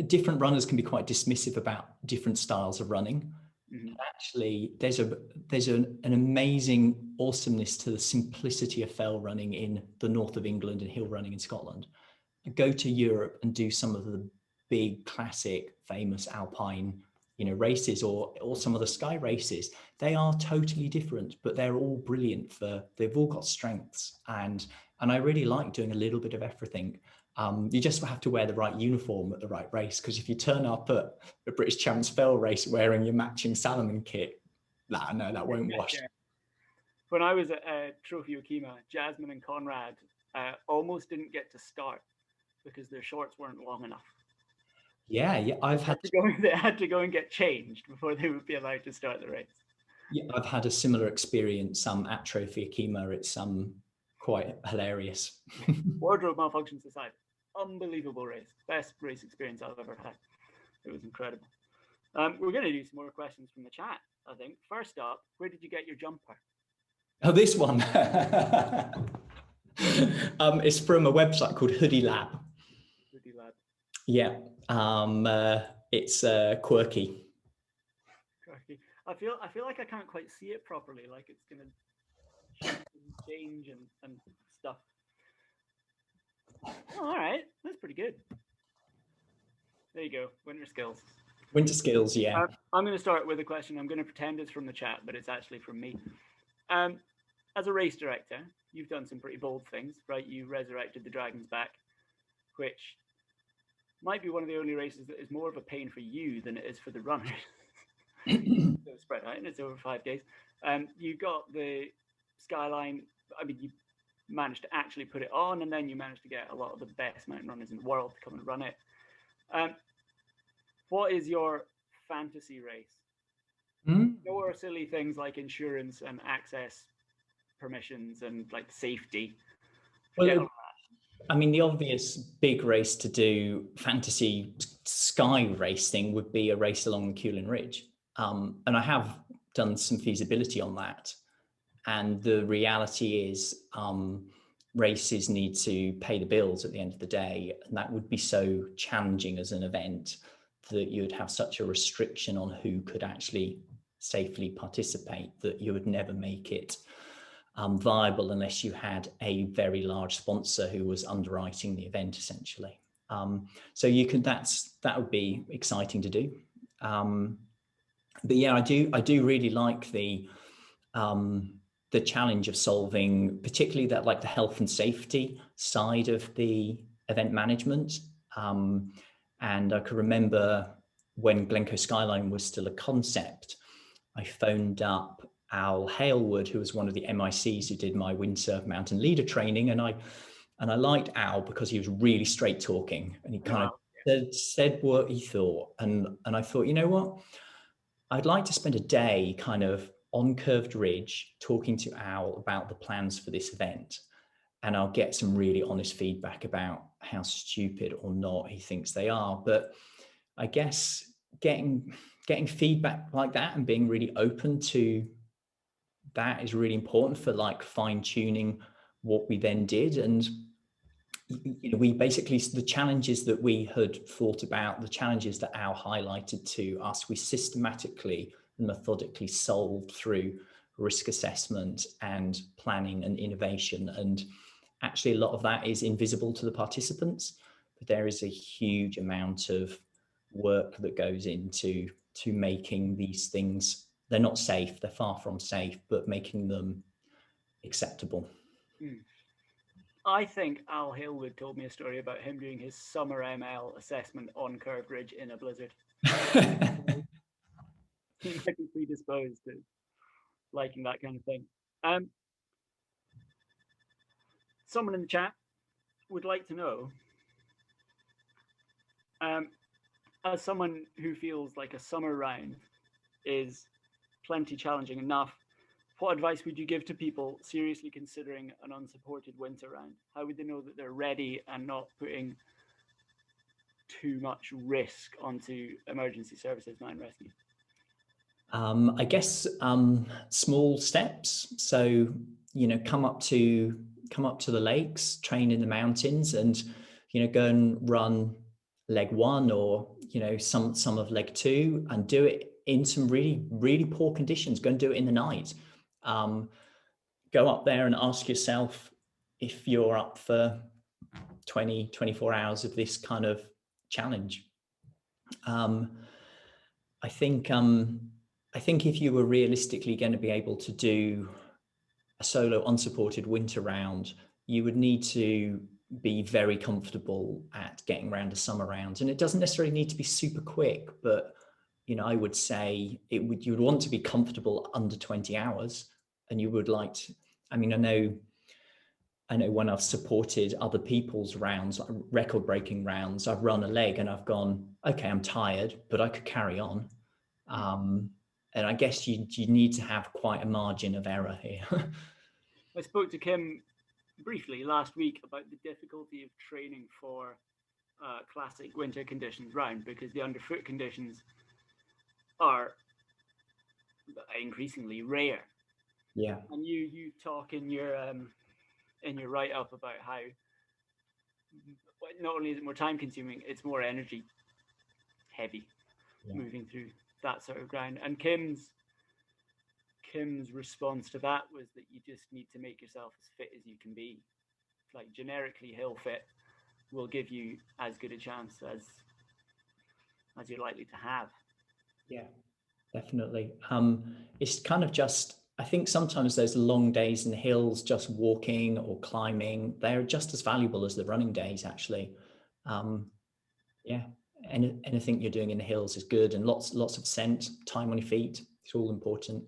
different runners can be quite dismissive about different styles of running. Mm-hmm. Actually, there's an amazing awesomeness to the simplicity of fell running in the north of England and hill running in Scotland. Go to Europe and do some of the big classic famous alpine races or some of the sky races. They are totally different, but they're all brilliant. They've all got strengths, and I really like doing a little bit of everything. You just have to wear the right uniform at the right race, because if you turn up at the British Champs Fell race wearing your matching Salomon kit, no, that won't wash. Yeah. When I was at Trophy Okima, Jasmine and Conrad almost didn't get to start because their shorts weren't long enough. Yeah, they had to go and get changed before they would be allowed to start the race. Yeah, I've had a similar experience at Trophy Okima. It's quite hilarious. Wardrobe malfunctions aside, unbelievable race. Best race experience I've ever had. It was incredible. We're going to do some more questions from the chat, I think. First up, where did you get your jumper? Oh, this one. It's from a website called Hoodie Lab. Hoodie Lab. Yeah. It's quirky. Quirky. I feel like I can't quite see it properly. Like it's going to change and stuff. Oh, all right, that's pretty good. There you go. Winter skills. Winter skills, yeah. I'm going to start with a question. I'm going to pretend it's from the chat, but it's actually from me. As a race director, you've done some pretty bold things, right? You resurrected the Dragon's Back, which might be one of the only races that is more of a pain for you than it is for the runners. So spread out, and it's over 5 days. You got the Skyline. I mean, you managed to actually put it on, and then you managed to get a lot of the best mountain runners in the world to come and run it. What is your fantasy race? Or silly things like insurance and access permissions and like safety. Well, I mean, the obvious big race to do fantasy sky racing would be a race along the Culin Ridge. And I have done some feasibility on that. And the reality is races need to pay the bills at the end of the day. And that would be so challenging as an event that you would have such a restriction on who could actually safely participate that you would never make it. viable unless you had a very large sponsor who was underwriting the event, essentially. So you could, that would be exciting to do. But yeah, I do really like the challenge of solving, particularly that, like, the health and safety side of the event management. And I could remember when Glen Coe Skyline was still a concept, I phoned up Al Halewood, who was one of the MICs who did my winter mountain leader training, and I liked Al because he was really straight talking, and he kind of said what he thought, and I thought, you know what, I'd like to spend a day kind of on Curved Ridge talking to Al about the plans for this event, and I'll get some really honest feedback about how stupid or not he thinks they are. But I guess getting feedback like that and being really open to that is really important for, like, fine-tuning what we then did. And we basically, the challenges that we had thought about, the challenges that Al highlighted to us, we systematically and methodically solved through risk assessment and planning and innovation. And actually a lot of that is invisible to the participants, but there is a huge amount of work that goes into making these things, they're not safe, they're far from safe, but making them acceptable. I think Al Halewood told me a story about him doing his summer ML assessment on Curved Ridge in a blizzard. He might be predisposed to liking that kind of thing. Someone in the chat would like to know, as someone who feels like a summer round is plenty challenging enough, what advice would you give to people seriously considering an unsupported winter round? How would they know that they're ready and not putting too much risk onto emergency services, mountain rescue? I guess small steps. So, come up to the lakes, train in the mountains, and go and run leg 1 or some of leg 2, and do it in some really, really poor conditions. Go and do it in the night. Go up there and ask yourself if you're up for 24 hours of this kind of challenge. I think if you were realistically going to be able to do a solo unsupported winter round, you would need to be very comfortable at getting around a summer round. And it doesn't necessarily need to be super quick, but I would say you would want to be comfortable under 20 hours. And you would like to, I know when I've supported other people's rounds, like record-breaking rounds, I've run a leg and I've gone, okay, I'm tired, but I could carry on. And I guess you need to have quite a margin of error here. I spoke to Kim briefly last week about the difficulty of training for classic winter conditions round, because the underfoot conditions are increasingly rare. Yeah. And you talk in your write-up about how not only is it more time consuming, it's more energy heavy, moving through that sort of ground. And Kim's response to that was that you just need to make yourself as fit as you can be. Like, generically hill fit will give you as good a chance as you're likely to have. Yeah, definitely. It's kind of just, I think sometimes those long days in the hills, just walking or climbing, they're just as valuable as the running days, actually. Anything you're doing in the hills is good, and lots of scent, time on your feet. It's all important.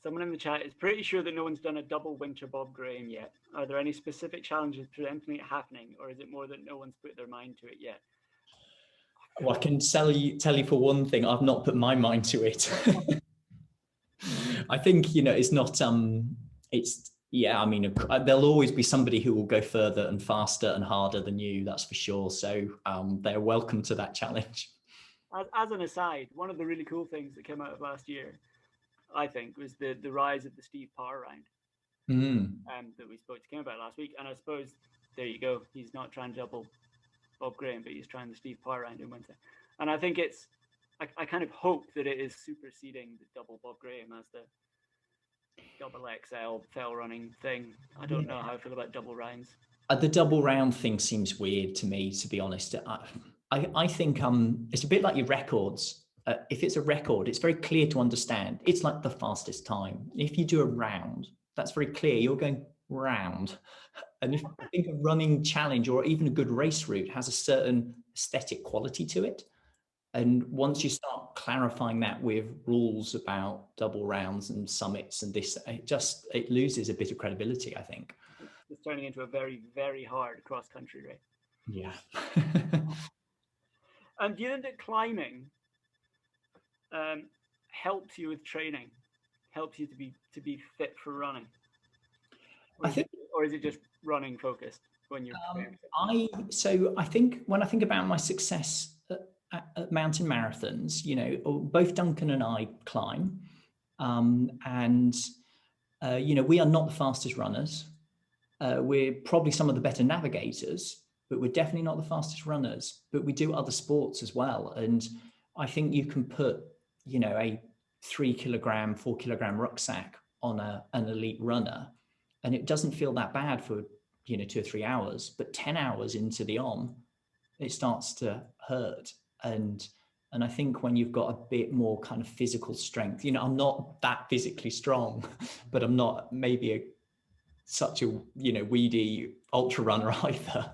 Someone in the chat is pretty sure that no one's done a double winter Bob Graham yet. Are there any specific challenges preventing it happening, or is it more that no one's put their mind to it yet? Well, I can tell you for one thing, I've not put my mind to it. I think, it's not, there'll always be somebody who will go further and faster and harder than you, that's for sure. So they're welcome to that challenge. As an aside, one of the really cool things that came out of last year, I think, was the rise of the Steve Parr round that we spoke to Kim about last week. And I suppose, there you go, he's not trying to double Bob Graham, but he's trying the Steve Parr round in winter. And I think I kind of hope that it is superseding the double Bob Graham as double XL fell running thing. I don't know how I feel about double rounds. The double round thing seems weird to me, to be honest. I think it's a bit like your records. If it's a record, it's very clear to understand. It's like the fastest time. If you do a round, that's very clear. You're going round. And if I think a running challenge or even a good race route has a certain aesthetic quality to it. And once you start clarifying that with rules about double rounds and summits and this, it loses a bit of credibility, I think. It's turning into a very, very hard cross-country race. Yeah. And do you think that climbing helps you with training, helps you to be fit for running? Or is it just running focused when you're I think when I think about my success at mountain marathons, you know, both Duncan and I climb, and you know, we are not the fastest runners. We're probably some of the better navigators, but we're definitely not the fastest runners. But we do other sports as well, and I think you can put, you know, a 3 kilogram, 4 kilogram rucksack on an elite runner, and it doesn't feel that bad for, you know, 2 or 3 hours. But 10 hours into the it starts to hurt. And I think when you've got a bit more kind of physical strength, you know, I'm not that physically strong, but I'm not maybe such a, you know, weedy ultra runner either.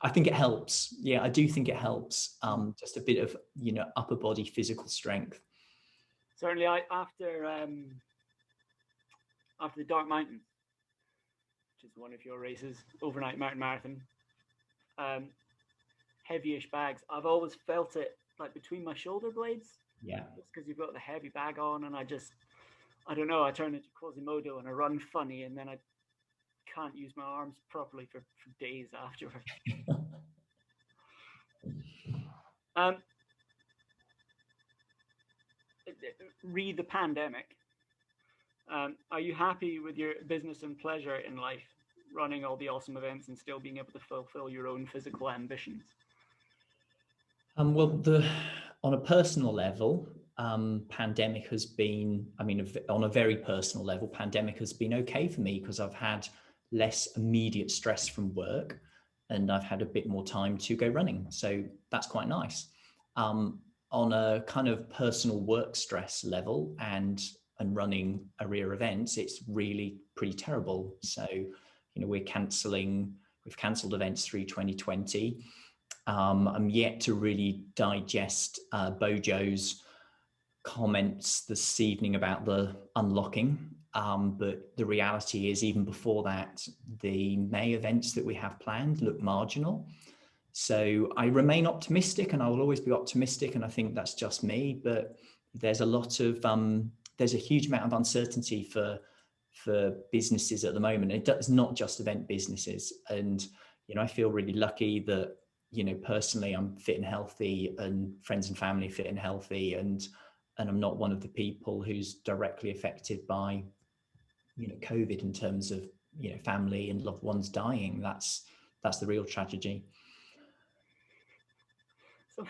I think it helps. Yeah, I do think it helps. Just a bit of, you know, upper body physical strength. Certainly, after the Dark Mountain, which is one of your races, overnight mountain marathon, heavyish bags. I've always felt it like between my shoulder blades. Yeah. Just because you've got the heavy bag on, and I don't know, I turn into Quasimodo and I run funny, and then I can't use my arms properly for days afterwards. Re the pandemic. Are you happy with your business and pleasure in life, running all the awesome events and still being able to fulfill your own physical ambitions? Well, on a personal level, pandemic has been, I mean, on a very personal level, pandemic has been okay for me because I've had less immediate stress from work and I've had a bit more time to go running. So that's quite nice. On a kind of personal work stress level and running Ourea Events, it's really pretty terrible. So, you know, we've cancelled events through 2020. I'm yet to really digest Bojo's comments this evening about the unlocking. But the reality is, even before that, the May events that we have planned look marginal. So I remain optimistic, and I will always be optimistic. And I think that's just me. But there's a huge amount of uncertainty for businesses at the moment. It's not just event businesses. And, you know, I feel really lucky that, you know, personally, I'm fit and healthy, and friends and family fit and healthy, and I'm not one of the people who's directly affected by, you know, COVID in terms of, you know, family and loved ones dying. That's the real tragedy. So,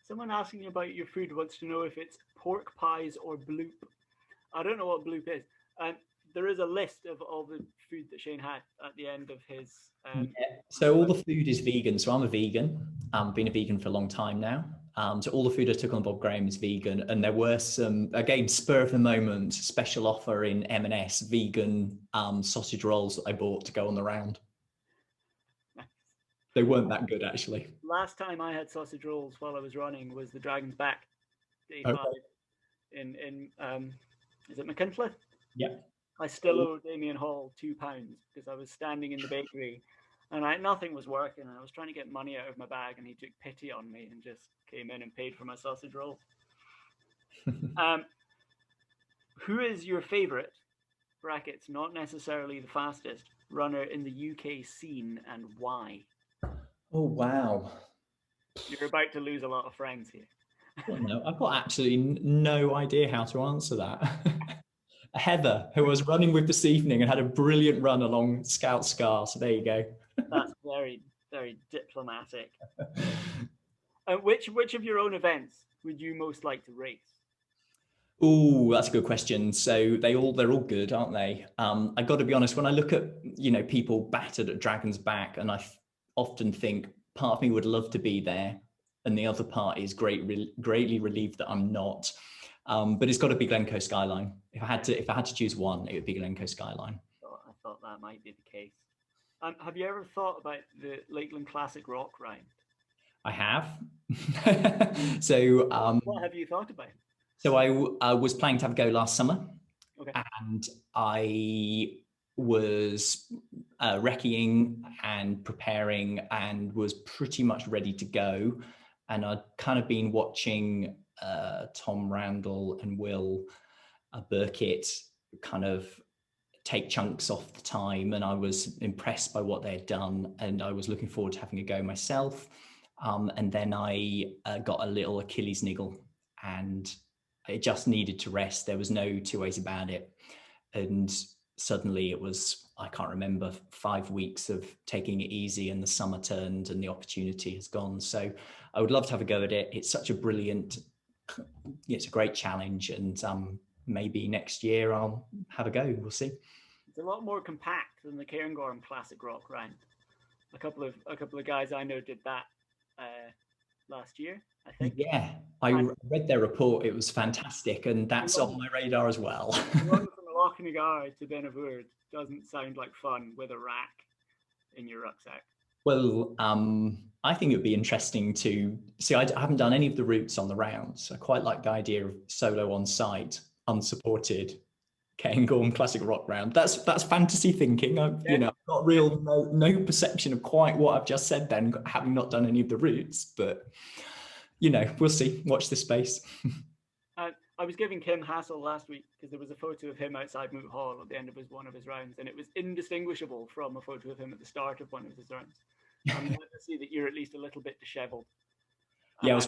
someone asking you about your food wants to know if it's pork pies or bloop. I don't know what bloop is. There is a list of all the food that Shane had at the end of his. So all the food is vegan. So I'm a vegan. I've been a vegan for a long time now. So all the food I took on Bob Graham is vegan. And there were some, again, spur of the moment, special offer in M&S, vegan sausage rolls that I bought to go on the round. They weren't that good, actually. Last time I had sausage rolls while I was running was the Dragon's Back, day 5 in is it McKinfleth? Yeah. I still owe Damien Hall £2 because I was standing in the bakery and nothing was working, and I was trying to get money out of my bag, and he took pity on me and just came in and paid for my sausage roll. Who is your favourite, brackets, not necessarily the fastest, runner in the UK scene, and why? Oh, wow. You're about to lose a lot of friends here. No, I've got absolutely no idea how to answer that. Heather, who was running with this evening and had a brilliant run along Scout Scar. So there you go. That's very, very diplomatic. Which of your own events would you most like to race? Oh, that's a good question. So they're all good, aren't they? I got to be honest, when I look at, people battered at Dragon's Back, and often think part of me would love to be there, and the other part is greatly relieved that I'm not. But it's got to be Glen Coe Skyline. If I had to choose one, it would be Glen Coe Skyline. I thought that might be the case. Have you ever thought about the Lakeland Classic Rock round? I have. So what have you thought about? So I was planning to have a go last summer, okay. And I was recceing and preparing and was pretty much ready to go. And I'd kind of been watching Tom Randall and Will Burkitt kind of take chunks off the time, and I was impressed by what they had done, and I was looking forward to having a go myself. And then I got a little Achilles niggle, and it just needed to rest. There was no two ways about it. And suddenly it was, I can't remember, 5 weeks of taking it easy, and the summer turned and the opportunity has gone. So I would love to have a go at it. It's such a it's a great challenge, and maybe next year I'll have a go. We'll see. It's a lot more compact than the Cairngorm Classic Rock round. A couple of guys I know did that last year, I think. Yeah, I read their report. It was fantastic, and that's on my radar as well. Running from Lochnagar to Benavur doesn't sound like fun with a rack in your rucksack. Well, I think it would be interesting to see. I haven't done any of the routes on the rounds. I quite like the idea of solo on site, unsupported, Cairngorm Classic Rock round. That's fantasy thinking. I've got no perception of quite what I've just said then, having not done any of the routes. But we'll see. Watch this space. I was giving Kim hassle last week because there was a photo of him outside Moot Hall at the end of one of his rounds, and it was indistinguishable from a photo of him at the start of one of his rounds. I'm glad to see that you're at least a little bit dishevelled. Yeah,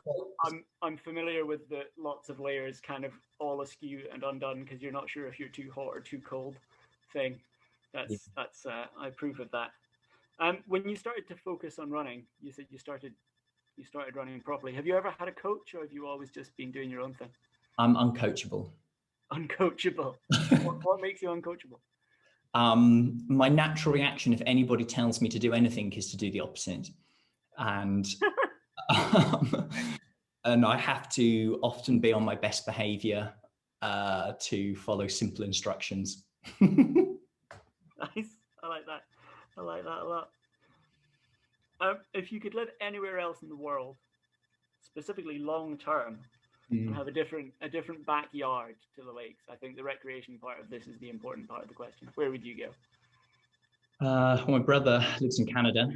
I'm familiar with the lots of layers kind of all askew and undone because you're not sure if you're too hot or too cold thing. That's I approve of that. When you started to focus on running, you said you started running properly. Have you ever had a coach, or have you always just been doing your own thing? I'm uncoachable. Uncoachable. What makes you uncoachable? My natural reaction, if anybody tells me to do anything, is to do the opposite. And and I have to often be on my best behavior to follow simple instructions. Nice. I like that a lot. If you could live anywhere else in the world, specifically long term, and have a different backyard to the lakes, I think the recreation part of this is the important part of the question. Where would you go? My brother lives in Canada,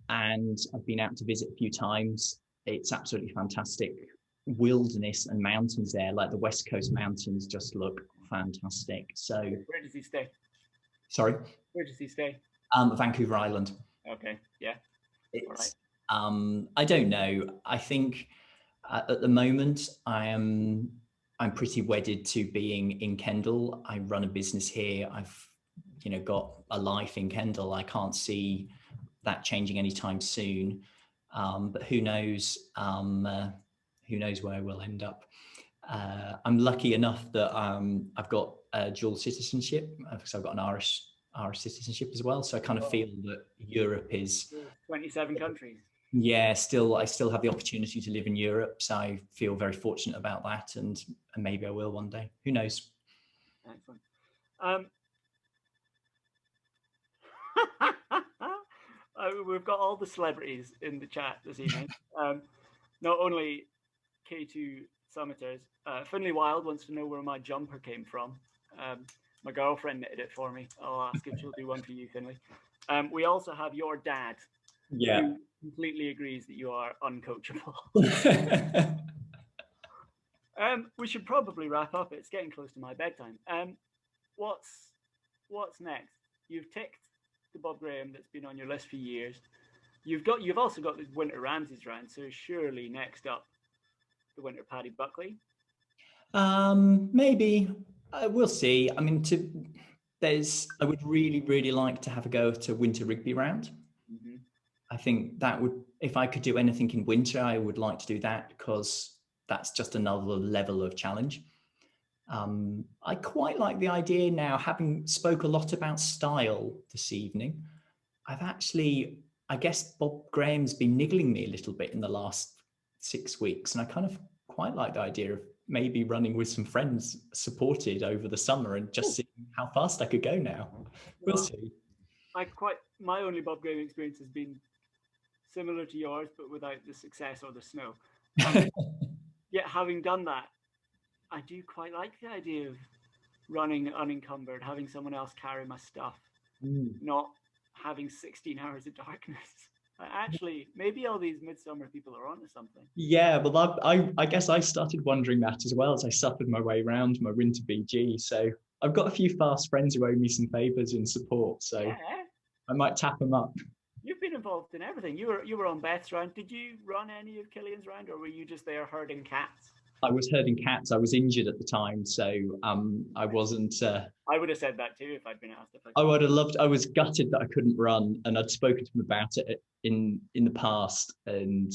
and I've been out to visit a few times. It's absolutely fantastic wilderness and mountains there. Like the West Coast mountains just look fantastic. So where does he stay? Sorry? Where does he stay? Vancouver Island. Okay, yeah. It's, I don't know. I think at the moment I'm pretty wedded to being in Kendal. I run a business here. I've got a life in Kendal. I can't see that changing anytime soon. But who knows? Who knows where we'll end up? I'm lucky enough that I've got dual citizenship, because I've got an Irish citizenship as well. So I kind of feel that Europe is 27 countries. Yeah, I still have the opportunity to live in Europe, so I feel very fortunate about that, and maybe I will one day. Who knows? Excellent. We've got all the celebrities in the chat this evening. Not only K2 Summiters, Finlay Wild wants to know where my jumper came from. My girlfriend knitted it for me. I'll ask if she'll do one for you, Finlay. We also have your dad. Yeah. Who completely agrees that you are uncoachable. We should probably wrap up. It's getting close to my bedtime. What's next? You've ticked the Bob Graham that's been on your list for years. You've also got the Winter Ramsay's round, so surely next up the Winter Paddy Buckley. Maybe we'll see. I mean, I would really like to have a go at a Winter Rigby round. Mm-hmm. I think that would, if I could do anything in winter, I would like to do that, because that's just another level of challenge. I quite like the idea now, having spoke a lot about style this evening. I've actually, I guess Bob Graham's been niggling me a little bit in the last 6 weeks, and I kind of quite like the idea of maybe running with some friends supported over the summer and just seeing how fast I could go now. We'll see. My only Bob Graham experience has been similar to yours, but without the success or the snow. Yet having done that, I do quite like the idea of running unencumbered, having someone else carry my stuff, not having 16 hours of darkness. Actually, maybe all these midsummer people are onto something. Yeah, well, I guess I started wondering that as well as I suffered my way around my winter BG. So I've got a few fast friends who owe me some favours in support. So yeah. I might tap them up. You've been involved in everything. You were on Beth's round. Did you run any of Killian's round, or were you just there herding cats? I was herding cats. I was injured at the time, so I wasn't. I would have said that too if I'd been asked. I would have loved. I was gutted that I couldn't run, and I'd spoken to him about it in the past. And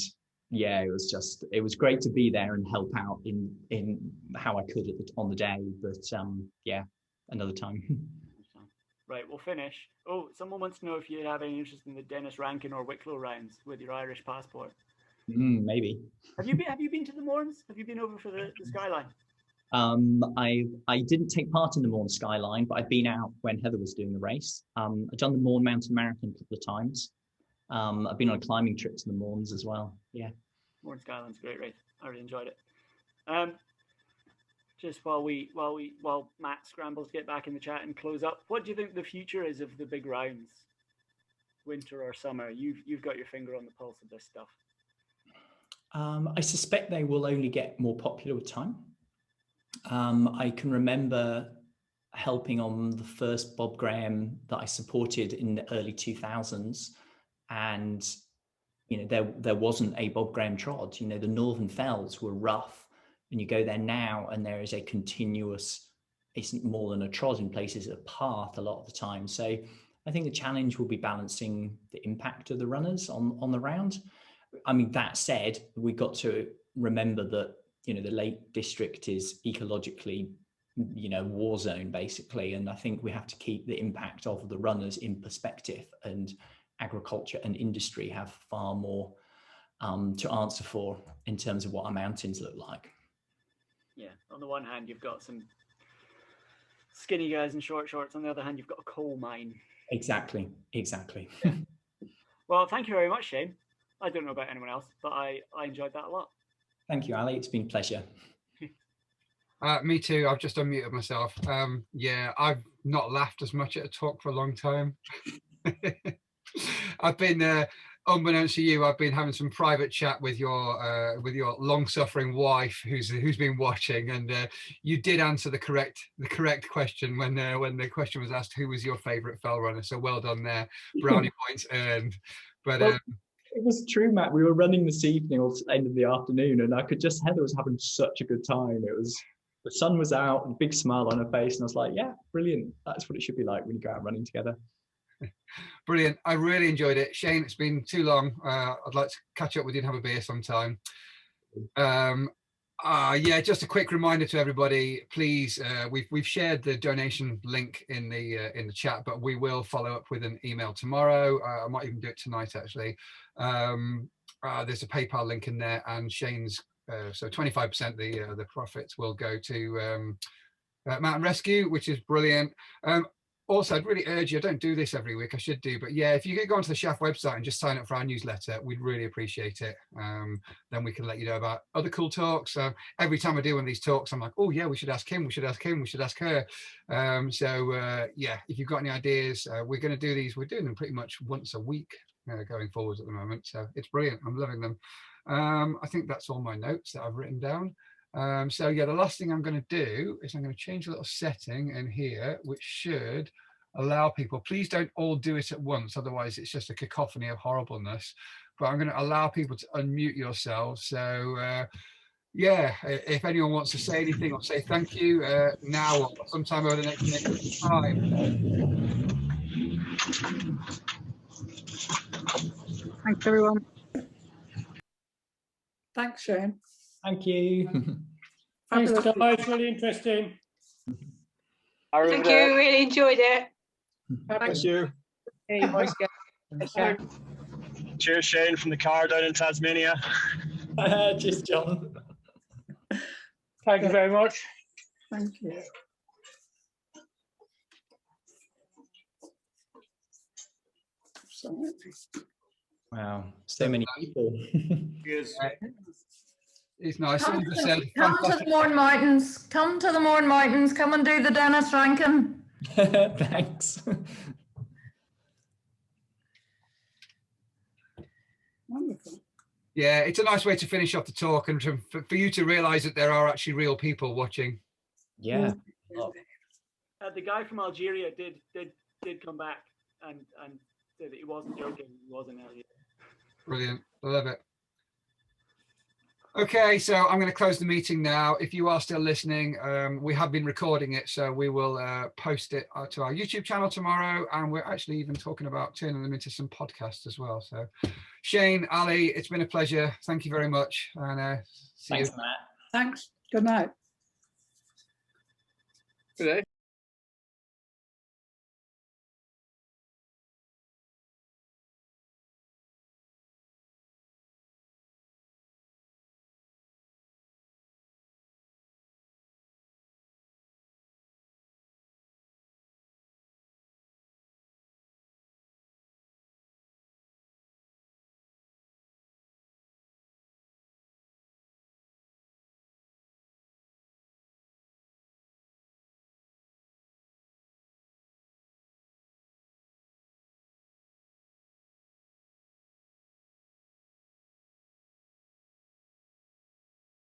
yeah, it was great to be there and help out in how I could on the day. But yeah, another time. Right, we'll finish. Oh, someone wants to know if you have any interest in the Dennis Rankin or Wicklow rounds with your Irish passport. Maybe. Have you been to the Mourns? Have you been over for the Skyline? I didn't take part in the Mourne Skyline, but I've been out when Heather was doing the race. I've done the Mourne Mountain Marathon a couple of times. I've been on a climbing trip to the Mourns as well. Yeah. Mourne Skyline's a great race. I really enjoyed it. Just while Matt scrambles to get back in the chat and close up, what do you think the future is of the big rounds, winter or summer? You've got your finger on the pulse of this stuff. I suspect they will only get more popular with time. I can remember helping on the first Bob Graham that I supported in the early 2000s, and there wasn't a Bob Graham trod. The Northern Fells were rough, and you go there now and there is a continuous, isn't more than a trod in places, a path a lot of the time. So I think the challenge will be balancing the impact of the runners on the round. I mean, that said, we got to remember that, the Lake District is ecologically, war zone basically. And I think we have to keep the impact of the runners in perspective, and agriculture and industry have far more to answer for in terms of what our mountains look like. Yeah, on the one hand, you've got some skinny guys in short shorts. On the other hand, you've got a coal mine. Exactly. Yeah. Well, thank you very much, Shane. I don't know about anyone else, but I enjoyed that a lot. Thank you, Ali. It's been a pleasure. Me too. I've just unmuted myself. Yeah, I've not laughed as much at a talk for a long time. I've been, unbeknownst to you, I've been having some private chat with your long-suffering wife, who's been watching, and you did answer the correct question when the question was asked, who was your favourite fell runner? So well done there, brownie points earned. But it was true, Matt. We were running this evening or end of the afternoon, and I could just, Heather was having such a good time. The sun was out, and a big smile on her face, and I was like, yeah, brilliant. That's what it should be like when you go out running together. Brilliant. I really enjoyed it. Shane, it's been too long. I'd like to catch up with you and have a beer sometime. Yeah, just a quick reminder to everybody, please, we've shared the donation link in the chat, but we will follow up with an email tomorrow. I might even do it tonight, actually. There's a PayPal link in there, and Shane's so 25% the profits will go to Mountain Rescue, which is brilliant. Also, I'd really urge you, I don't do this every week, I should do, but yeah, if you could go onto the Shaft website and just sign up for our newsletter, we'd really appreciate it. Then we can let you know about other cool talks. Every time I do one of these talks, I'm like, oh yeah, we should ask him, we should ask him, we should ask her. Yeah, if you've got any ideas, we're going to do these, we're doing them pretty much once a week going forwards at the moment. So it's brilliant, I'm loving them. I think that's all my notes that I've written down. So yeah, the last thing I'm going to do is I'm going to change a little setting in here, which should allow people, please don't all do it at once, otherwise it's just a cacophony of horribleness, but I'm going to allow people to unmute yourselves. So yeah, if anyone wants to say anything or say thank you now or sometime over the next time. Thanks everyone. Thanks, Shane. Thank you. Thanks guys, really interesting. Thank you. Really enjoyed it. Thank you. Hey, boys, guys. Cheers, Shane, from the car down in Tasmania. Just John. Thank you very much. Thank you. Wow, so many people. Cheers. It's nice. Come Someone just said, to the Mourne Mountains. Come to the Mourne Mountains. Come and do the Dennis Rankin. Thanks. Wonderful. yeah, it's a nice way to finish off the talk and for you to realise that there are actually real people watching. Yeah. The guy from Algeria did come back and say that he wasn't joking. He was in Algeria. Brilliant. I love it. Okay, so I'm going to close the meeting now. If you are still listening, we have been recording it, so we will post it to our YouTube channel tomorrow, and we're actually even talking about turning them into some podcasts as well. So Shane, Ali, it's been a pleasure. Thank you very much. And see Thanks, you. Matt. Thanks. Good night. Good day.